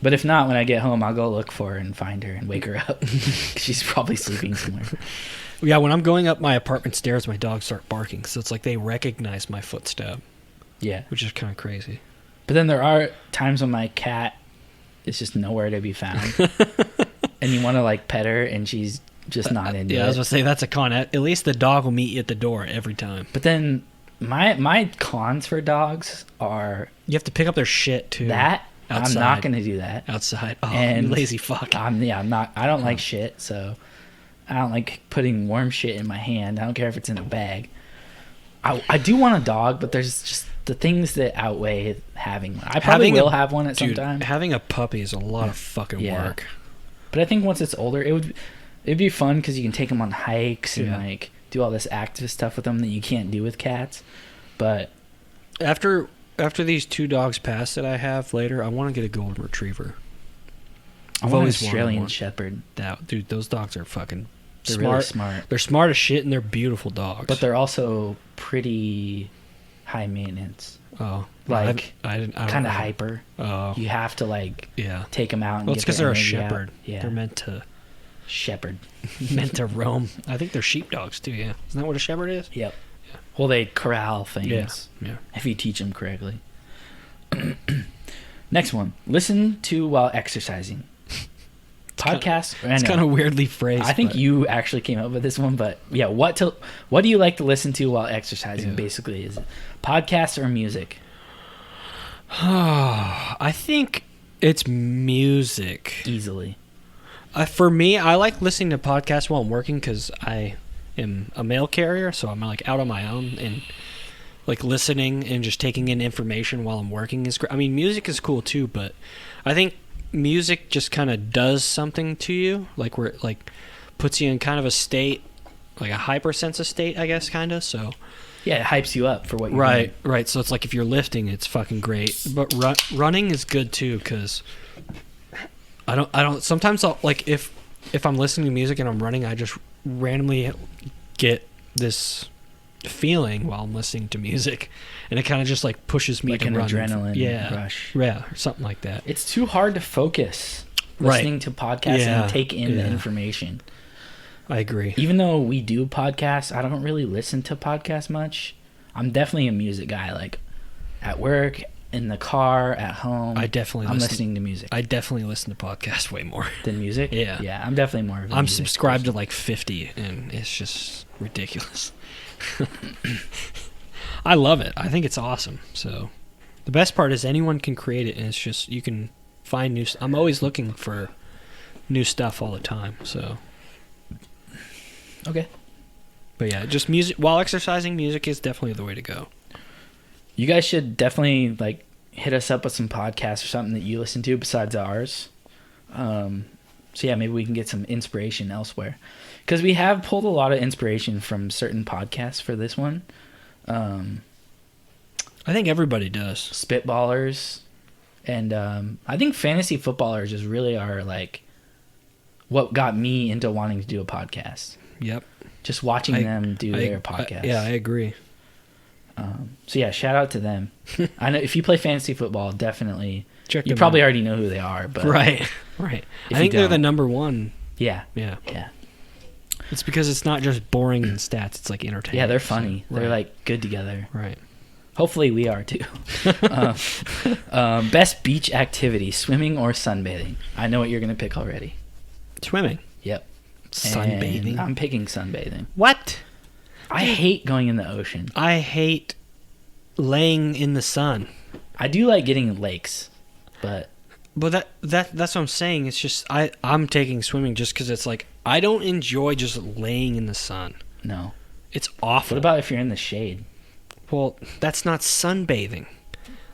[SPEAKER 2] But if not, when I get home, I'll go look for her and find her and wake her up. She's probably sleeping somewhere.
[SPEAKER 1] Yeah, when I'm going up my apartment stairs, my dogs start barking. So it's like they recognize my footstep,
[SPEAKER 2] Yeah.
[SPEAKER 1] which is kind of crazy.
[SPEAKER 2] But then there are times when my cat is just nowhere to be found. And you want to, like, pet her, and she's just not into it.
[SPEAKER 1] Yeah, I was going to say, that's a con. At least the dog will meet you at the door every time.
[SPEAKER 2] But then my cons for dogs are
[SPEAKER 1] You have to pick up their shit, too.
[SPEAKER 2] that I'm
[SPEAKER 1] Outside.
[SPEAKER 2] not going to do that.
[SPEAKER 1] Outside. Oh,
[SPEAKER 2] And
[SPEAKER 1] you lazy fuck.
[SPEAKER 2] I'm not. I don't like shit, so I don't like putting warm shit in my hand. I don't care if it's in a bag. I do want a dog, but there's just the things that outweigh having one. I probably will have one at some time.
[SPEAKER 1] Having a puppy is a lot of fucking
[SPEAKER 2] Yeah.
[SPEAKER 1] work.
[SPEAKER 2] But I think once it's older, it'd be fun because you can take them on hikes and
[SPEAKER 1] Yeah.
[SPEAKER 2] like do all this active stuff with them that you can't do with cats. But
[SPEAKER 1] After these 2 dogs pass that I have later, I want to get a golden retriever.
[SPEAKER 2] I want an
[SPEAKER 1] always wanted
[SPEAKER 2] Australian
[SPEAKER 1] one.
[SPEAKER 2] Shepherd.
[SPEAKER 1] Dude, those dogs are fucking
[SPEAKER 2] They're
[SPEAKER 1] smart.
[SPEAKER 2] really smart,
[SPEAKER 1] They're smart as shit, and they're beautiful dogs.
[SPEAKER 2] but they're also pretty high maintenance.
[SPEAKER 1] oh,
[SPEAKER 2] like,
[SPEAKER 1] I don't
[SPEAKER 2] Kind
[SPEAKER 1] know.
[SPEAKER 2] of hyper.
[SPEAKER 1] Oh,
[SPEAKER 2] You have to like
[SPEAKER 1] yeah.
[SPEAKER 2] take them out. And
[SPEAKER 1] Well, it's
[SPEAKER 2] get
[SPEAKER 1] because
[SPEAKER 2] their
[SPEAKER 1] they're a
[SPEAKER 2] energy out.
[SPEAKER 1] shepherd.
[SPEAKER 2] Yeah,
[SPEAKER 1] They're meant to
[SPEAKER 2] shepherd.
[SPEAKER 1] roam. I think they're sheepdogs too. Yeah, isn't that what a shepherd is?
[SPEAKER 2] Yep. Well, they corral things
[SPEAKER 1] Yeah.
[SPEAKER 2] if you teach them correctly. Next one. Listen to while exercising. Podcast.
[SPEAKER 1] It's kind of weirdly phrased.
[SPEAKER 2] I think
[SPEAKER 1] but-
[SPEAKER 2] you actually came up with this one, but yeah, what do you like to listen to while exercising?
[SPEAKER 1] Yeah.
[SPEAKER 2] Basically, is it podcasts or music?
[SPEAKER 1] I think it's music.
[SPEAKER 2] Easily.
[SPEAKER 1] For me, I like listening to podcasts while I'm working because I am a mail carrier, so I'm like out on my own and like listening and just taking in information while I'm working is great. I mean, music is cool too, but I think music just kind of does something to you, like where it like puts you in kind of a state, like a hypersensitive state, I guess, kind of. So
[SPEAKER 2] Yeah, it hypes you up for what you're
[SPEAKER 1] right,
[SPEAKER 2] doing.
[SPEAKER 1] right. So it's like if you're lifting, it's fucking great. But running is good too because I don't. Sometimes I'll like if I'm listening to music and I'm running, I just randomly get this feeling while I'm listening to music, and it kind of just like pushes me
[SPEAKER 2] Like
[SPEAKER 1] to
[SPEAKER 2] an
[SPEAKER 1] run.
[SPEAKER 2] adrenaline rush.
[SPEAKER 1] Yeah, or something like that.
[SPEAKER 2] It's too hard to focus
[SPEAKER 1] Right.
[SPEAKER 2] listening to podcasts
[SPEAKER 1] Yeah,
[SPEAKER 2] and take in the
[SPEAKER 1] yeah.
[SPEAKER 2] information.
[SPEAKER 1] I agree.
[SPEAKER 2] Even though we do podcasts, I don't really listen to podcasts much. I'm definitely a music guy. Like at work, in the car, at home.
[SPEAKER 1] I definitely
[SPEAKER 2] I'm
[SPEAKER 1] listen.
[SPEAKER 2] listening to music
[SPEAKER 1] I definitely listen to podcasts way more.
[SPEAKER 2] than music.
[SPEAKER 1] Yeah.
[SPEAKER 2] Yeah, I'm definitely more of a
[SPEAKER 1] I'm
[SPEAKER 2] music
[SPEAKER 1] subscribed
[SPEAKER 2] person.
[SPEAKER 1] to like 50, and it's just ridiculous. I love it. I think it's awesome. So the best part is anyone can create it, and it's just you can find new. I'm always looking for new stuff all the time. So,
[SPEAKER 2] Okay.
[SPEAKER 1] but yeah, just music while exercising. Music is definitely the way to go.
[SPEAKER 2] You guys should definitely like hit us up with some podcasts or something that you listen to besides ours. So yeah, maybe we can get some inspiration elsewhere, because we have pulled a lot of inspiration from certain podcasts for this one.
[SPEAKER 1] I think everybody does.
[SPEAKER 2] Spitballers, and I think fantasy footballers just really are like what got me into wanting to do a podcast.
[SPEAKER 1] Yep.
[SPEAKER 2] Just watching them do their podcast.
[SPEAKER 1] Yeah, I agree.
[SPEAKER 2] So yeah, shout out to them. I know if you play fantasy football, definitely.
[SPEAKER 1] Check
[SPEAKER 2] You
[SPEAKER 1] them
[SPEAKER 2] probably
[SPEAKER 1] out.
[SPEAKER 2] already know who they are, but
[SPEAKER 1] Right. I think they're the number one.
[SPEAKER 2] Yeah.
[SPEAKER 1] Yeah.
[SPEAKER 2] Yeah.
[SPEAKER 1] It's because it's not just boring in stats. It's like entertaining.
[SPEAKER 2] Yeah, they're funny.
[SPEAKER 1] So,
[SPEAKER 2] They're
[SPEAKER 1] right.
[SPEAKER 2] like good together.
[SPEAKER 1] Right.
[SPEAKER 2] Hopefully we are too. Best beach activity, swimming or sunbathing? I know what you're going to pick already.
[SPEAKER 1] Swimming.
[SPEAKER 2] Yep.
[SPEAKER 1] Sunbathing.
[SPEAKER 2] And I'm picking sunbathing.
[SPEAKER 1] What?
[SPEAKER 2] I hate going in the ocean.
[SPEAKER 1] I hate laying in the sun.
[SPEAKER 2] I do like getting in lakes, but
[SPEAKER 1] that's what I'm saying. It's just I'm taking swimming just because it's like I don't enjoy just laying in the sun.
[SPEAKER 2] no.
[SPEAKER 1] It's awful.
[SPEAKER 2] What about if you're in the shade?
[SPEAKER 1] Well, that's not sunbathing.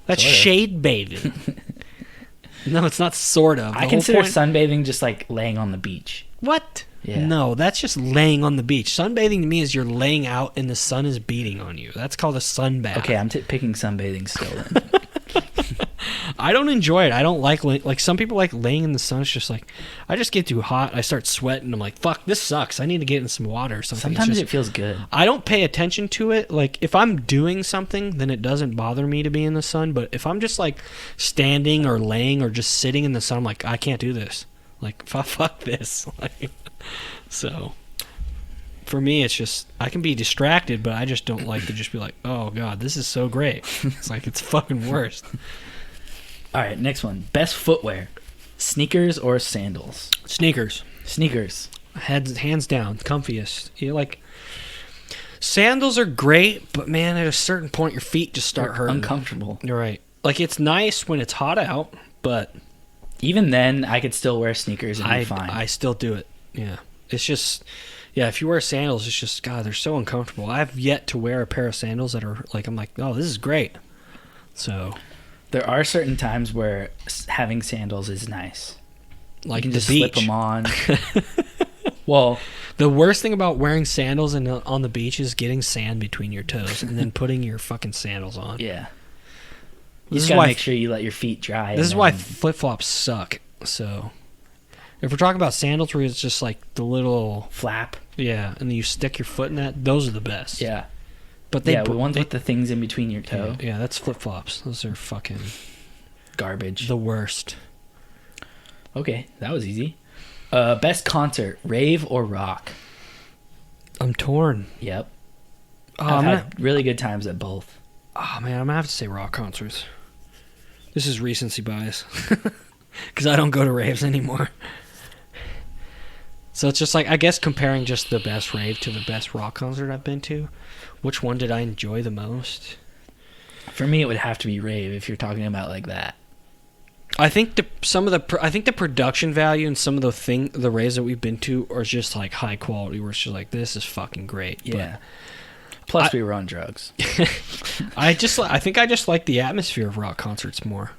[SPEAKER 1] That's
[SPEAKER 2] Sort of.
[SPEAKER 1] shade bathing. No, it's not sort of.
[SPEAKER 2] I
[SPEAKER 1] The whole
[SPEAKER 2] consider
[SPEAKER 1] point-
[SPEAKER 2] sunbathing just like laying on the beach.
[SPEAKER 1] What?
[SPEAKER 2] Yeah.
[SPEAKER 1] No, that's just laying on the beach. Sunbathing to me is you're laying out and the sun is beating on you. That's called a sunbath.
[SPEAKER 2] Okay, I'm picking sunbathing still then.
[SPEAKER 1] I don't enjoy it. I don't like some people like laying in the sun. It's just like I just get too hot. I start sweating. I'm like, fuck, this sucks. I need to get in some water or something.
[SPEAKER 2] Sometimes
[SPEAKER 1] It's
[SPEAKER 2] it
[SPEAKER 1] just,
[SPEAKER 2] feels good.
[SPEAKER 1] I don't pay attention to it. Like if I'm doing something, then it doesn't bother me to be in the sun. But if I'm just like standing or laying or just sitting in the sun, I'm like, I can't do this. Like fuck this. Like, so for me, it's just I can be distracted, but I just don't like to just be like, oh god, this is so great. It's like it's fucking worst.
[SPEAKER 2] All right, next one. Best footwear, sneakers or sandals?
[SPEAKER 1] Sneakers.
[SPEAKER 2] Sneakers.
[SPEAKER 1] Hands down, comfiest. You like sandals are great, but man, at a certain point, your feet just start
[SPEAKER 2] They're
[SPEAKER 1] hurting.
[SPEAKER 2] uncomfortable.
[SPEAKER 1] You're right. Like it's nice when it's hot out, but
[SPEAKER 2] Even then, I could still wear sneakers and be fine.
[SPEAKER 1] I still do it. Yeah, it's just if you wear sandals, it's just God, they're so uncomfortable. I've yet to wear a pair of sandals that are like I'm like, oh, this is great. So
[SPEAKER 2] There are certain times where having sandals is nice.
[SPEAKER 1] like
[SPEAKER 2] You can
[SPEAKER 1] the
[SPEAKER 2] just
[SPEAKER 1] beach.
[SPEAKER 2] slip them on. Well,
[SPEAKER 1] The worst thing about wearing sandals on the beach is getting sand between your toes and then putting your fucking sandals on.
[SPEAKER 2] yeah. You
[SPEAKER 1] This
[SPEAKER 2] just
[SPEAKER 1] is
[SPEAKER 2] gotta
[SPEAKER 1] why
[SPEAKER 2] make sure you let your feet dry.
[SPEAKER 1] This is
[SPEAKER 2] and
[SPEAKER 1] why
[SPEAKER 2] then-
[SPEAKER 1] flip flops suck. So, if we're talking about sandals, where it's just like the little
[SPEAKER 2] flap.
[SPEAKER 1] and then you stick your foot in that, those are the best.
[SPEAKER 2] Yeah.
[SPEAKER 1] but they
[SPEAKER 2] The ones with the things in between your toe.
[SPEAKER 1] yeah, that's flip flops. Those are fucking
[SPEAKER 2] Garbage.
[SPEAKER 1] the worst.
[SPEAKER 2] Okay, that was easy. Best concert, rave or rock?
[SPEAKER 1] I'm torn.
[SPEAKER 2] Yep.
[SPEAKER 1] Oh,
[SPEAKER 2] I've
[SPEAKER 1] I'm
[SPEAKER 2] had
[SPEAKER 1] gonna,
[SPEAKER 2] really good times at both.
[SPEAKER 1] oh man, I'm gonna have to say rock concerts. This is recency bias because I don't go to raves anymore. So it's just like I guess comparing just the best rave to the best rock concert I've been to, which one did I enjoy the most?
[SPEAKER 2] For me, it would have to be rave if you're talking about like that.
[SPEAKER 1] I think the production value and some of the raves that we've been to are just like high quality. Where it's just like this is fucking great.
[SPEAKER 2] Yeah. Plus, we were on drugs.
[SPEAKER 1] I think I just like the atmosphere of rock concerts more.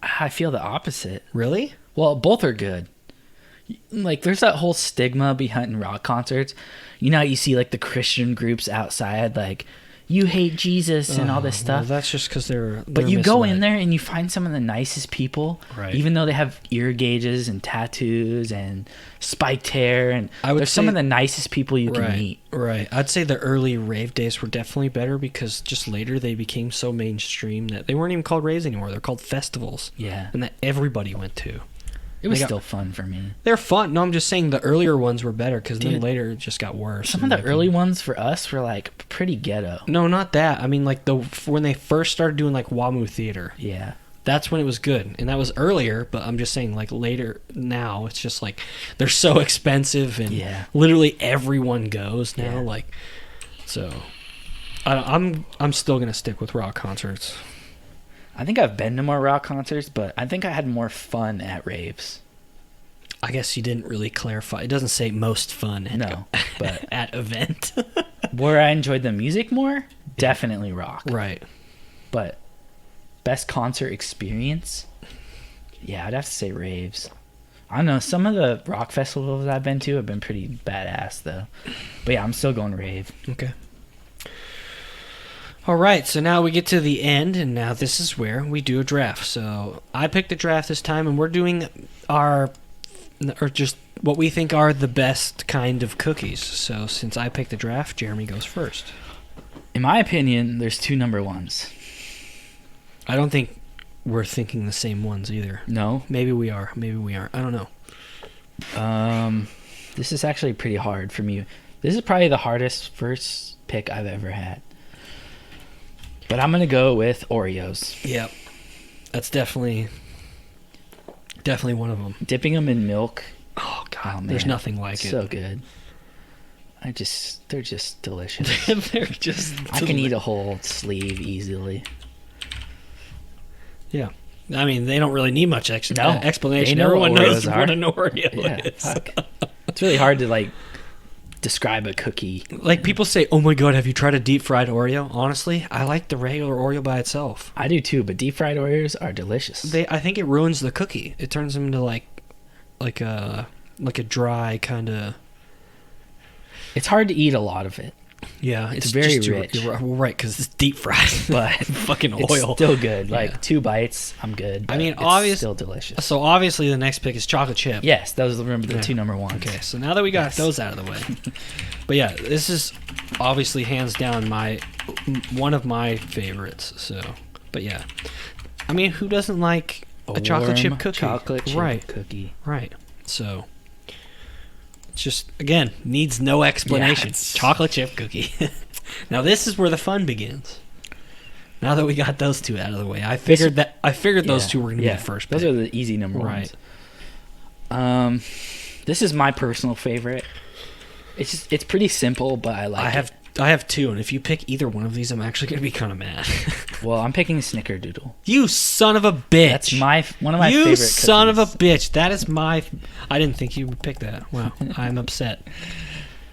[SPEAKER 2] I feel the opposite.
[SPEAKER 1] Really?
[SPEAKER 2] Well, both are good. Like, there's that whole stigma behind rock concerts. You know how you see, like, the Christian groups outside, like, you hate Jesus and all this
[SPEAKER 1] Well,
[SPEAKER 2] stuff.
[SPEAKER 1] that's just because they're
[SPEAKER 2] But you go in
[SPEAKER 1] misled.
[SPEAKER 2] there and you find some of the nicest people,
[SPEAKER 1] Right.
[SPEAKER 2] even though they have ear gauges and tattoos and spiked hair. And
[SPEAKER 1] I would
[SPEAKER 2] they're some
[SPEAKER 1] say-
[SPEAKER 2] of the nicest people you can
[SPEAKER 1] Right,
[SPEAKER 2] meet.
[SPEAKER 1] right. I'd say the early rave days were definitely better because just later they became so mainstream that they weren't even called raves anymore. They're called festivals,
[SPEAKER 2] Yeah.
[SPEAKER 1] and that everybody went to.
[SPEAKER 2] It was
[SPEAKER 1] They got-
[SPEAKER 2] still fun for me.
[SPEAKER 1] They're fun. No, I'm just saying the earlier ones were better because then
[SPEAKER 2] Dude,
[SPEAKER 1] later it just got worse.
[SPEAKER 2] Some
[SPEAKER 1] in
[SPEAKER 2] of the
[SPEAKER 1] my
[SPEAKER 2] early
[SPEAKER 1] opinion.
[SPEAKER 2] ones for us were, like, pretty ghetto.
[SPEAKER 1] No, not that. I mean, like when they first started doing like WAMU theater.
[SPEAKER 2] Yeah.
[SPEAKER 1] That's when it was good, and that was earlier. But I'm just saying, like later now, it's just like they're so expensive, and
[SPEAKER 2] Yeah.
[SPEAKER 1] literally everyone goes now.
[SPEAKER 2] Yeah.
[SPEAKER 1] Like, so I'm still gonna stick with rock concerts.
[SPEAKER 2] I think I've been to more rock concerts, but I think I had more fun at raves.
[SPEAKER 1] I guess you didn't really clarify. It doesn't say most fun. At,
[SPEAKER 2] No, but
[SPEAKER 1] at event.
[SPEAKER 2] where I enjoyed the music more, definitely rock.
[SPEAKER 1] Right.
[SPEAKER 2] But best concert experience, yeah, I'd have to say raves. I don't know. Some of the rock festivals I've been to have been pretty badass, though. But yeah, I'm still going rave.
[SPEAKER 1] Okay. All right, so now we get to the end, and now this is where we do a draft. So I picked a draft this time, and we're doing our, or just what we think are the best kind of cookies. So since I picked the draft, Jeremy goes first.
[SPEAKER 2] In my opinion, there's two number ones.
[SPEAKER 1] I don't think we're thinking the same ones either.
[SPEAKER 2] No?
[SPEAKER 1] Maybe we are. Maybe we aren't. I don't know.
[SPEAKER 2] This is actually pretty hard for me. This is probably the hardest first pick I've ever had. But I'm going to go with Oreos.
[SPEAKER 1] Yep. That's definitely one of them.
[SPEAKER 2] Dipping them in milk.
[SPEAKER 1] Oh, God.
[SPEAKER 2] Oh, man.
[SPEAKER 1] There's nothing like it.
[SPEAKER 2] So good. They're just delicious.
[SPEAKER 1] They're just
[SPEAKER 2] I can eat a whole sleeve easily.
[SPEAKER 1] Yeah. I mean, they don't really need much explanation.
[SPEAKER 2] They know
[SPEAKER 1] Everyone
[SPEAKER 2] what
[SPEAKER 1] knows
[SPEAKER 2] Oreos
[SPEAKER 1] what
[SPEAKER 2] are.
[SPEAKER 1] an Oreo
[SPEAKER 2] Yeah,
[SPEAKER 1] is.
[SPEAKER 2] fuck. It's really hard to, like, describe a cookie.
[SPEAKER 1] Like, people say, oh my God, have you tried a deep fried Oreo? Honestly, I like the regular Oreo by itself.
[SPEAKER 2] I do too, but deep fried Oreos are delicious.
[SPEAKER 1] I think it ruins the cookie. It turns them into like a dry kind of.
[SPEAKER 2] It's hard to eat a lot of it,
[SPEAKER 1] Yeah,
[SPEAKER 2] It's very rich.
[SPEAKER 1] You're right, because it's deep fried.
[SPEAKER 2] but
[SPEAKER 1] Fucking
[SPEAKER 2] it's
[SPEAKER 1] oil.
[SPEAKER 2] still good. Like
[SPEAKER 1] Yeah.
[SPEAKER 2] 2 bites, I'm good.
[SPEAKER 1] I mean,
[SPEAKER 2] it's still delicious.
[SPEAKER 1] So obviously the next pick is chocolate chip.
[SPEAKER 2] Yes, those are the
[SPEAKER 1] Yeah.
[SPEAKER 2] 2 number ones.
[SPEAKER 1] Okay, so now that we got
[SPEAKER 2] Yes.
[SPEAKER 1] those out of the way, but yeah, this is obviously hands down one of my favorites. So, but yeah, I mean, who doesn't like a chocolate chip
[SPEAKER 2] Warm
[SPEAKER 1] cookie?
[SPEAKER 2] Chocolate chip
[SPEAKER 1] right,
[SPEAKER 2] cookie.
[SPEAKER 1] right. So, it's just again needs no explanation.
[SPEAKER 2] Yeah, it's-
[SPEAKER 1] Chocolate chip cookie. Now this is where the fun begins. Now that we got those two out of the way, I figured those
[SPEAKER 2] Yeah.
[SPEAKER 1] two were gonna be the first pick.
[SPEAKER 2] Those are the easy number
[SPEAKER 1] Right.
[SPEAKER 2] ones. This is my personal favorite. It's pretty simple, but I like it.
[SPEAKER 1] I have two, and if you pick either one of these, I'm actually gonna be kind of mad.
[SPEAKER 2] Well, I'm picking Snickerdoodle.
[SPEAKER 1] You son of a bitch!
[SPEAKER 2] That's one of my
[SPEAKER 1] you
[SPEAKER 2] favorite
[SPEAKER 1] son of a
[SPEAKER 2] cookies.
[SPEAKER 1] bitch! That is my. I didn't think you would pick that. Wow, I'm upset.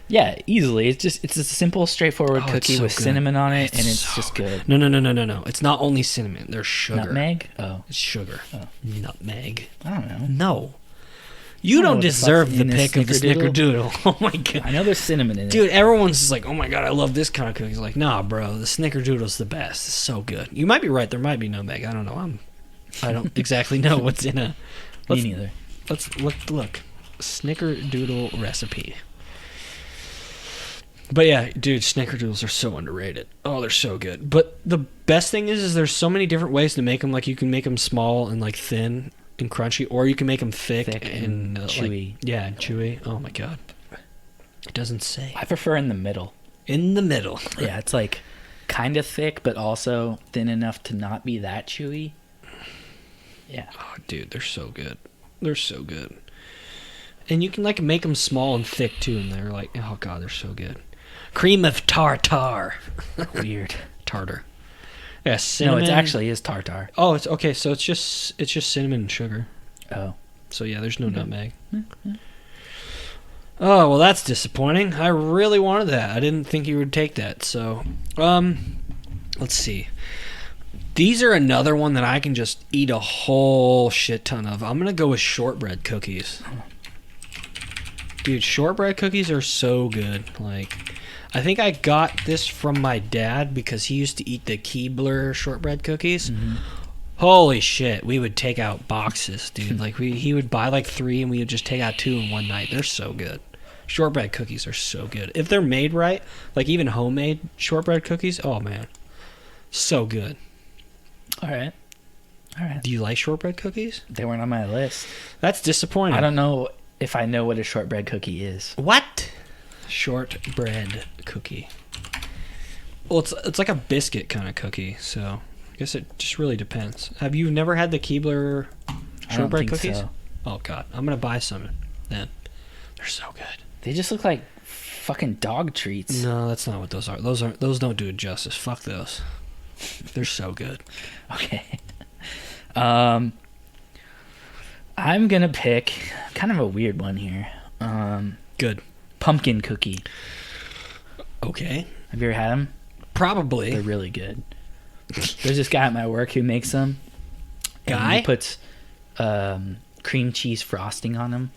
[SPEAKER 2] Yeah, easily. It's a simple, straightforward
[SPEAKER 1] Oh, it's
[SPEAKER 2] cookie
[SPEAKER 1] so
[SPEAKER 2] with
[SPEAKER 1] good.
[SPEAKER 2] cinnamon on it,
[SPEAKER 1] It's
[SPEAKER 2] and it's
[SPEAKER 1] so
[SPEAKER 2] just good.
[SPEAKER 1] No. It's not only cinnamon. There's sugar.
[SPEAKER 2] Nutmeg? Oh,
[SPEAKER 1] It's sugar.
[SPEAKER 2] Oh.
[SPEAKER 1] Nutmeg.
[SPEAKER 2] I don't know.
[SPEAKER 1] No. You
[SPEAKER 2] I don't know
[SPEAKER 1] don't
[SPEAKER 2] what the fuck's
[SPEAKER 1] deserve the
[SPEAKER 2] in this
[SPEAKER 1] pick of the
[SPEAKER 2] Snickerdoodle.
[SPEAKER 1] Snickerdoodle. Oh my god.
[SPEAKER 2] I know there's cinnamon in it.
[SPEAKER 1] Dude, everyone's just like, oh my god, I love this kind of cookie. It's like, nah, bro, the Snickerdoodle's the best. It's so good. You might be right. There might be nutmeg. I don't know. I don't exactly know what's in a.
[SPEAKER 2] Me
[SPEAKER 1] Let's,
[SPEAKER 2] neither.
[SPEAKER 1] let's look. Snickerdoodle recipe. But yeah, dude, Snickerdoodles are so underrated. Oh, they're so good. But the best thing is there's so many different ways to make them. Like, you can make them small and like thin and crunchy, or you can make them thick and
[SPEAKER 2] chewy.
[SPEAKER 1] Yeah, and chewy. Oh my god. It doesn't say.
[SPEAKER 2] I prefer in the middle.
[SPEAKER 1] In the middle.
[SPEAKER 2] Yeah, it's like kind of thick, but also thin enough to not be that chewy. Yeah.
[SPEAKER 1] Oh, dude, they're so good. They're so good. And you can like make them small and thick too, and they're like, oh god, they're so good. Cream of tartar.
[SPEAKER 2] Weird.
[SPEAKER 1] Tartar. Yeah, cinnamon.
[SPEAKER 2] No, it actually is tartar.
[SPEAKER 1] Oh, it's okay. So it's just cinnamon and sugar.
[SPEAKER 2] Oh.
[SPEAKER 1] So yeah, there's no
[SPEAKER 2] Okay.
[SPEAKER 1] nutmeg.
[SPEAKER 2] Yeah.
[SPEAKER 1] Oh well, that's disappointing. I really wanted that. I didn't think you would take that. So, let's see. These are another one that I can just eat a whole shit ton of. I'm gonna go with shortbread cookies. Dude, shortbread cookies are so good. Like, I think I got this from my dad because he used to eat the Keebler shortbread cookies.
[SPEAKER 2] Mm-hmm.
[SPEAKER 1] Holy shit, we would take out boxes, dude. Like, he would buy like 3 and we would just take out 2 in one night. They're so good. Shortbread cookies are so good. If they're made right, like even homemade shortbread cookies, oh man. So good.
[SPEAKER 2] All right.
[SPEAKER 1] Do you like shortbread cookies?
[SPEAKER 2] They weren't on my list.
[SPEAKER 1] That's disappointing.
[SPEAKER 2] I don't know if I know what a shortbread cookie is.
[SPEAKER 1] What? Shortbread cookie. Well, it's like a biscuit kind of cookie, so I guess it just really depends. Have you never had the Keebler
[SPEAKER 2] I don't
[SPEAKER 1] shortbread
[SPEAKER 2] think
[SPEAKER 1] cookies?
[SPEAKER 2] so.
[SPEAKER 1] Oh god, I'm gonna buy some then. They're so good.
[SPEAKER 2] They just look like fucking dog treats.
[SPEAKER 1] No, that's not what those are. Those don't do it justice. Fuck those. They're so good.
[SPEAKER 2] Okay. I'm gonna pick kind of a weird one here.
[SPEAKER 1] Good.
[SPEAKER 2] Pumpkin cookie.
[SPEAKER 1] Okay.
[SPEAKER 2] Have you ever had them?
[SPEAKER 1] Probably.
[SPEAKER 2] They're really good. There's this guy at my work who makes them. And
[SPEAKER 1] Guy?
[SPEAKER 2] he puts cream cheese frosting on them.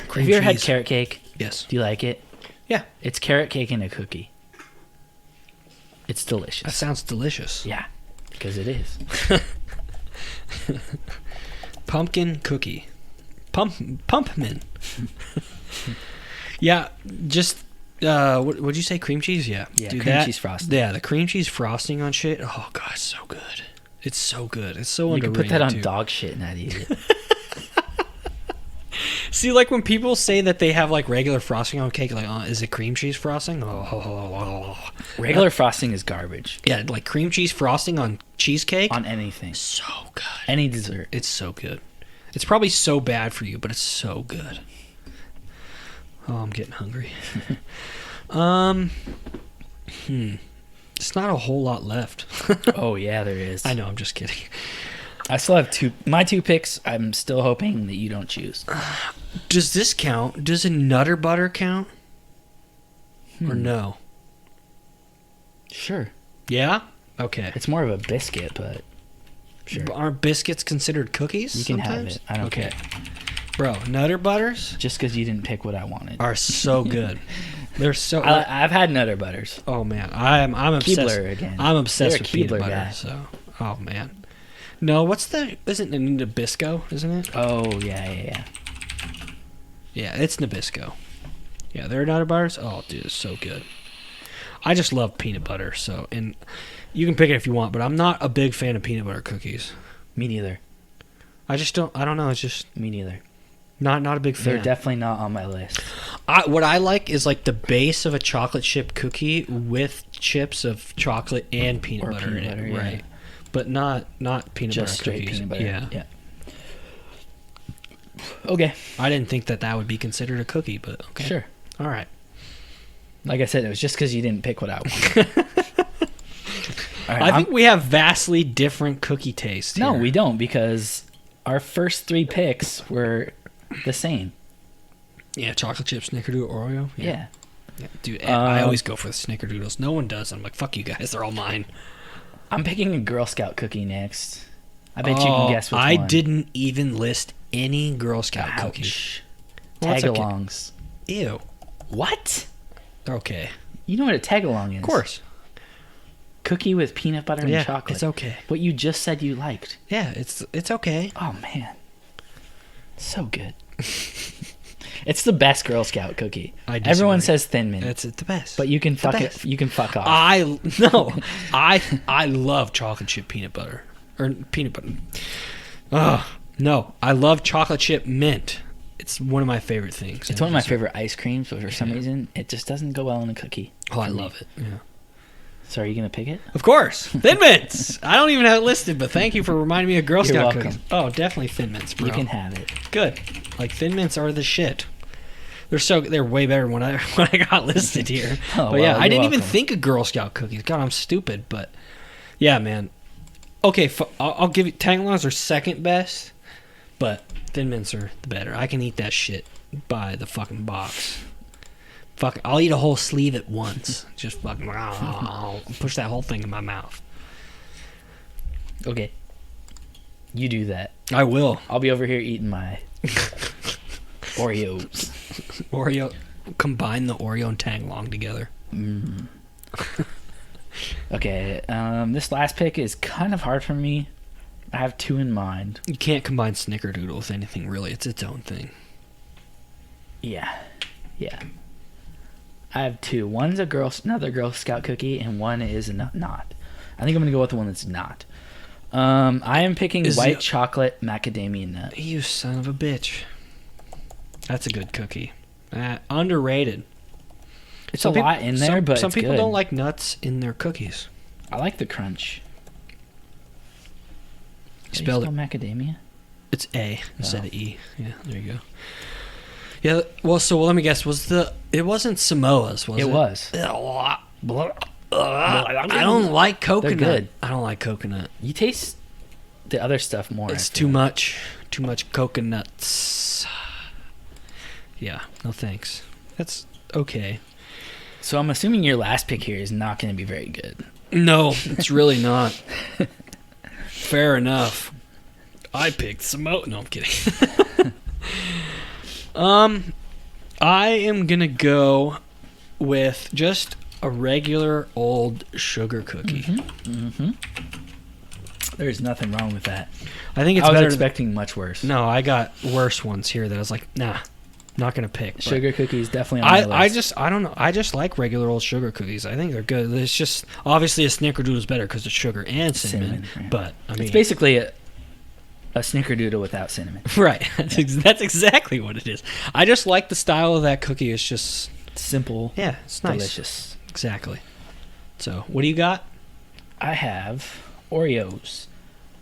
[SPEAKER 1] Cream
[SPEAKER 2] Have you ever had
[SPEAKER 1] cheese.
[SPEAKER 2] carrot cake?
[SPEAKER 1] Yes.
[SPEAKER 2] Do you like it?
[SPEAKER 1] Yeah.
[SPEAKER 2] It's carrot cake in a cookie. It's
[SPEAKER 1] That
[SPEAKER 2] delicious.
[SPEAKER 1] sounds delicious.
[SPEAKER 2] Yeah, because it is.
[SPEAKER 1] Pumpkin cookie. Pumpmin. Yeah, just what'd you say? Cream cheese? Yeah.
[SPEAKER 2] Yeah,
[SPEAKER 1] Dude,
[SPEAKER 2] cream cheese frosting.
[SPEAKER 1] Yeah, the cream cheese frosting on shit. Oh god, it's so good. It's so good. It's so
[SPEAKER 2] You can
[SPEAKER 1] underrated.
[SPEAKER 2] put that on
[SPEAKER 1] too.
[SPEAKER 2] dog shit and I'd eat it.
[SPEAKER 1] See, like when people say that they have like regular frosting on cake, like, is it cream cheese frosting? Oh.
[SPEAKER 2] Regular frosting is garbage.
[SPEAKER 1] Yeah, like cream cheese frosting on cheesecake.
[SPEAKER 2] On anything.
[SPEAKER 1] So good.
[SPEAKER 2] Any dessert.
[SPEAKER 1] It's so good. It's probably so bad for you, but it's so good. Oh, I'm getting hungry. It's not a whole lot left.
[SPEAKER 2] Oh, yeah, there is.
[SPEAKER 1] I know, I'm just kidding.
[SPEAKER 2] I still have my two picks. I'm still hoping that you don't choose.
[SPEAKER 1] Does this count? Does a Nutter Butter count? Or no?
[SPEAKER 2] Sure.
[SPEAKER 1] Yeah? Okay.
[SPEAKER 2] It's more of a biscuit, but sure.
[SPEAKER 1] Aren't biscuits considered cookies?
[SPEAKER 2] You can
[SPEAKER 1] sometimes?
[SPEAKER 2] have it. I don't care.
[SPEAKER 1] Bro, Nutter Butters
[SPEAKER 2] Just because you didn't pick what I wanted.
[SPEAKER 1] are so good. They're so.
[SPEAKER 2] I've had Nutter Butters.
[SPEAKER 1] Oh man, I'm obsessed.
[SPEAKER 2] Keebler again.
[SPEAKER 1] I'm obsessed
[SPEAKER 2] You're
[SPEAKER 1] with
[SPEAKER 2] a
[SPEAKER 1] peanut
[SPEAKER 2] Keebler
[SPEAKER 1] butter.
[SPEAKER 2] guy.
[SPEAKER 1] So, oh man. No, what's the? Isn't it Nabisco? Isn't it?
[SPEAKER 2] Oh yeah.
[SPEAKER 1] Yeah, it's Nabisco. Yeah, they're Nutter Butters. Oh, dude, it's so good. I just love peanut butter. So, and you can pick it if you want, but I'm not a big fan of peanut butter cookies.
[SPEAKER 2] Me neither.
[SPEAKER 1] I just don't. I don't know. It's just
[SPEAKER 2] Me neither.
[SPEAKER 1] not a big fan.
[SPEAKER 2] They're definitely not on my list.
[SPEAKER 1] What I like is like the base of a chocolate chip cookie with chips of chocolate and peanut butter in it,
[SPEAKER 2] yeah.
[SPEAKER 1] right? But not peanut
[SPEAKER 2] Just
[SPEAKER 1] butter
[SPEAKER 2] straight
[SPEAKER 1] cookies.
[SPEAKER 2] peanut butter.
[SPEAKER 1] Yeah.
[SPEAKER 2] Okay.
[SPEAKER 1] I didn't think that would be considered a cookie, but okay.
[SPEAKER 2] Sure.
[SPEAKER 1] All right.
[SPEAKER 2] Like I said, it was just because you didn't pick what I wanted. All right,
[SPEAKER 1] I think we have vastly different cookie taste.
[SPEAKER 2] No,
[SPEAKER 1] here.
[SPEAKER 2] we don't, because our first three picks were the same.
[SPEAKER 1] Yeah, chocolate chip, Snickerdoodle, Oreo.
[SPEAKER 2] Yeah.
[SPEAKER 1] Yeah. Dude, I always go for the Snickerdoodles. No one does. I'm like, fuck you guys. They're all mine.
[SPEAKER 2] I'm picking a Girl Scout cookie next. I bet you can guess which
[SPEAKER 1] I
[SPEAKER 2] one.
[SPEAKER 1] didn't even list any Girl Scout
[SPEAKER 2] Ouch.
[SPEAKER 1] cookies. Well, that's okay.
[SPEAKER 2] Tagalongs.
[SPEAKER 1] Ew.
[SPEAKER 2] What?
[SPEAKER 1] Okay.
[SPEAKER 2] You know what a tagalong is?
[SPEAKER 1] Of course.
[SPEAKER 2] Cookie with peanut butter and chocolate.
[SPEAKER 1] It's okay.
[SPEAKER 2] What you just said you liked.
[SPEAKER 1] Yeah, it's okay.
[SPEAKER 2] Oh, man. So good. It's the best Girl Scout cookie. Everyone says Thin Mint.
[SPEAKER 1] It's the best.
[SPEAKER 2] But you can fuck it.
[SPEAKER 1] best.
[SPEAKER 2] You can fuck off.
[SPEAKER 1] I love chocolate chip peanut butter or peanut butter. No, I love chocolate chip mint. It's one of my favorite things.
[SPEAKER 2] It's one of my favorite ice creams, but for some reason, it just doesn't go well in a cookie.
[SPEAKER 1] Oh, I love it. Yeah.
[SPEAKER 2] So are you going to pick it?
[SPEAKER 1] Of course. Thin Mints. I don't even have it listed, but thank you for reminding me of Girl
[SPEAKER 2] You're
[SPEAKER 1] Scout
[SPEAKER 2] welcome.
[SPEAKER 1] cookies. Oh, definitely Thin Mints, bro.
[SPEAKER 2] You can have it.
[SPEAKER 1] Good. Like Thin Mints are the shit. They're way better when I got listed here.
[SPEAKER 2] Oh,
[SPEAKER 1] but yeah,
[SPEAKER 2] well,
[SPEAKER 1] I didn't
[SPEAKER 2] you're
[SPEAKER 1] even
[SPEAKER 2] welcome.
[SPEAKER 1] think of Girl Scout cookies. God, I'm stupid, but yeah, man. Okay, I'll give you Tagalongs are second best, but Thin Mints are the better. I can eat that shit by the fucking box. Fuck, I'll eat a whole sleeve at once. Just fucking push that whole thing in my mouth.
[SPEAKER 2] Okay. You do that.
[SPEAKER 1] I will.
[SPEAKER 2] I'll be over here eating my Oreos.
[SPEAKER 1] Oreo, combine the Oreo and Tagalong together.
[SPEAKER 2] Mm. Okay, this last pick is kind of hard for me. I have two in mind.
[SPEAKER 1] You can't combine Snickerdoodle with anything, really. It's its own thing.
[SPEAKER 2] Yeah. I have two. One's another Girl Scout cookie, and one is not. I think I'm gonna go with the one that's not. I am picking white chocolate macadamia nut.
[SPEAKER 1] You son of a bitch. That's a good cookie. Underrated.
[SPEAKER 2] It's a lot in there, but
[SPEAKER 1] some
[SPEAKER 2] it's
[SPEAKER 1] people
[SPEAKER 2] good.
[SPEAKER 1] don't like nuts in their cookies.
[SPEAKER 2] I like the crunch.
[SPEAKER 1] Spell
[SPEAKER 2] macadamia?
[SPEAKER 1] It's A instead of E. Yeah, there you go. Yeah, well, let me guess. It wasn't Samoa's, was it?
[SPEAKER 2] It was.
[SPEAKER 1] I don't like coconut.
[SPEAKER 2] They're good.
[SPEAKER 1] I don't like coconut.
[SPEAKER 2] You taste the other stuff more.
[SPEAKER 1] It's too much. Too much coconuts. Yeah, no thanks. That's okay.
[SPEAKER 2] So I'm assuming your last pick here is not going to be very good.
[SPEAKER 1] No, it's really not. Fair enough. I picked Samoa. No, I'm kidding. I am gonna go with just a regular old sugar cookie.
[SPEAKER 2] There's nothing wrong with that.
[SPEAKER 1] I think it's
[SPEAKER 2] I was
[SPEAKER 1] better.
[SPEAKER 2] expecting much worse.
[SPEAKER 1] No, I got worse ones here that I was like, nah, not gonna pick. But
[SPEAKER 2] Sugar cookies definitely on my list.
[SPEAKER 1] I don't know. I just like regular old sugar cookies. I think they're good. It's just obviously a snickerdoodle is better because it's sugar and cinnamon.
[SPEAKER 2] Right.
[SPEAKER 1] But I mean,
[SPEAKER 2] It's basically a snickerdoodle without cinnamon.
[SPEAKER 1] right. That's exactly what it is. I just like the style of that cookie. It's just
[SPEAKER 2] Simple.
[SPEAKER 1] yeah, it's nice.
[SPEAKER 2] Delicious.
[SPEAKER 1] Exactly. So, what do you got?
[SPEAKER 2] I have Oreos,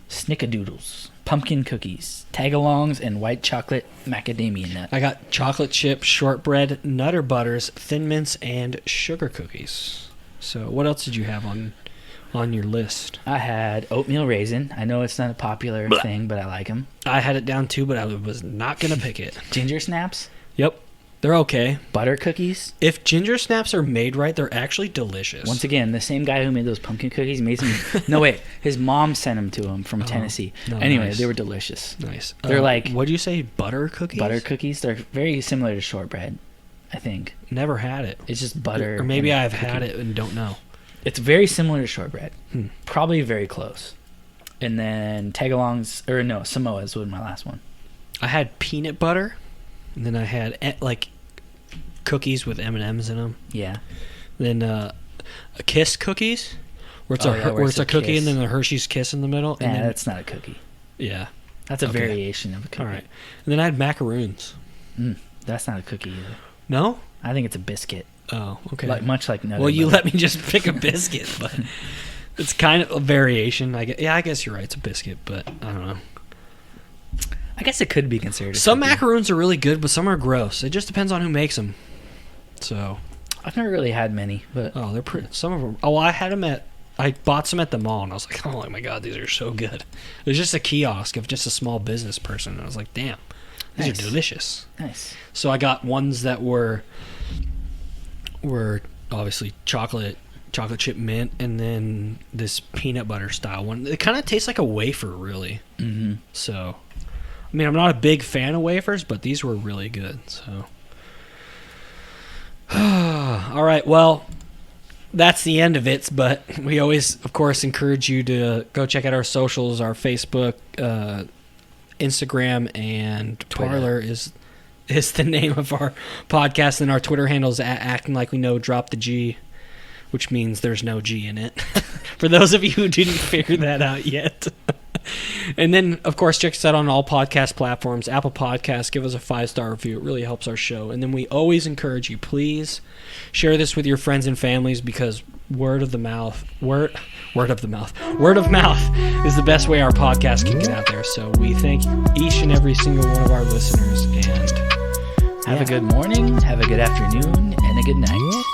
[SPEAKER 2] snickerdoodles, pumpkin cookies, tagalongs, and white chocolate macadamia nut.
[SPEAKER 1] I got chocolate chip, shortbread, Nutter Butters, Thin Mints, and sugar cookies. So, what else did you have on your list?
[SPEAKER 2] I had oatmeal raisin. I know it's not a popular thing, but I like them.
[SPEAKER 1] I had it down too, but I was not gonna pick it.
[SPEAKER 2] Ginger snaps,
[SPEAKER 1] Yep, they're okay.
[SPEAKER 2] butter cookies.
[SPEAKER 1] If ginger snaps are made right, they're actually delicious.
[SPEAKER 2] Once again, the same guy who made those pumpkin cookies made some. No, wait. His mom sent them to him from Tennessee.
[SPEAKER 1] no,
[SPEAKER 2] Anyway,
[SPEAKER 1] nice.
[SPEAKER 2] they were delicious.
[SPEAKER 1] Nice.
[SPEAKER 2] They're like
[SPEAKER 1] what'd you say? Butter cookies?
[SPEAKER 2] butter cookies. They're very similar to shortbread, I think.
[SPEAKER 1] Never had it.
[SPEAKER 2] It's just butter.
[SPEAKER 1] Or maybe
[SPEAKER 2] and
[SPEAKER 1] I've
[SPEAKER 2] cookie.
[SPEAKER 1] had it and don't know.
[SPEAKER 2] It's very similar to shortbread.
[SPEAKER 1] Hmm.
[SPEAKER 2] Probably very close. And then tagalongs, or no, Samoas was my last one.
[SPEAKER 1] I had peanut butter, and then I had like cookies with M&Ms in them.
[SPEAKER 2] Yeah.
[SPEAKER 1] Then Kiss cookies, where it's
[SPEAKER 2] where
[SPEAKER 1] it's a cookie
[SPEAKER 2] kiss.
[SPEAKER 1] and then a Hershey's Kiss in the middle.
[SPEAKER 2] Yeah,
[SPEAKER 1] And then,
[SPEAKER 2] that's not a cookie.
[SPEAKER 1] yeah.
[SPEAKER 2] That's a
[SPEAKER 1] Okay.
[SPEAKER 2] variation of a cookie.
[SPEAKER 1] All right. And then I had macaroons.
[SPEAKER 2] That's not a cookie either.
[SPEAKER 1] No?
[SPEAKER 2] I think it's a biscuit.
[SPEAKER 1] Oh, okay.
[SPEAKER 2] Much like Nutter
[SPEAKER 1] well, you
[SPEAKER 2] Butter.
[SPEAKER 1] let me just pick a biscuit, but it's kind of a variation. I guess you're right. It's a biscuit, but I don't know.
[SPEAKER 2] I guess it could be considered a
[SPEAKER 1] Some
[SPEAKER 2] cookie.
[SPEAKER 1] macaroons are really good, but some are gross. It just depends on who makes them. So,
[SPEAKER 2] I've never really had many, but
[SPEAKER 1] oh, they're pretty. Some of them. Oh, I bought some at the mall, and I was like, oh my god, these are so good. It was just a kiosk of just a small business person, and I was like, damn, these
[SPEAKER 2] Nice.
[SPEAKER 1] are delicious.
[SPEAKER 2] nice.
[SPEAKER 1] So I got ones that were obviously chocolate chip mint, and then this peanut butter style one. It kind of tastes like a wafer, really.
[SPEAKER 2] Mm-hmm.
[SPEAKER 1] So, I mean, I'm not a big fan of wafers, but these were really good. So, all right, well, that's the end of it. But we always, of course, encourage you to go check out our socials. Our Facebook, Instagram, and
[SPEAKER 2] Twitter.
[SPEAKER 1] Parler is the name of our podcast, and our Twitter handle is acting like we know. Drop the G, which means there's no G in it. For those of you who didn't figure that out yet. And then, of course, check us out on all podcast platforms. Apple Podcasts, give us a 5-star review. It really helps our show. And then we always encourage you, please share this with your friends and families, because word of mouth is the best way our podcast can get out there. So we thank each and every single one of our listeners. And
[SPEAKER 2] Have a good morning, have a good afternoon, and a good night.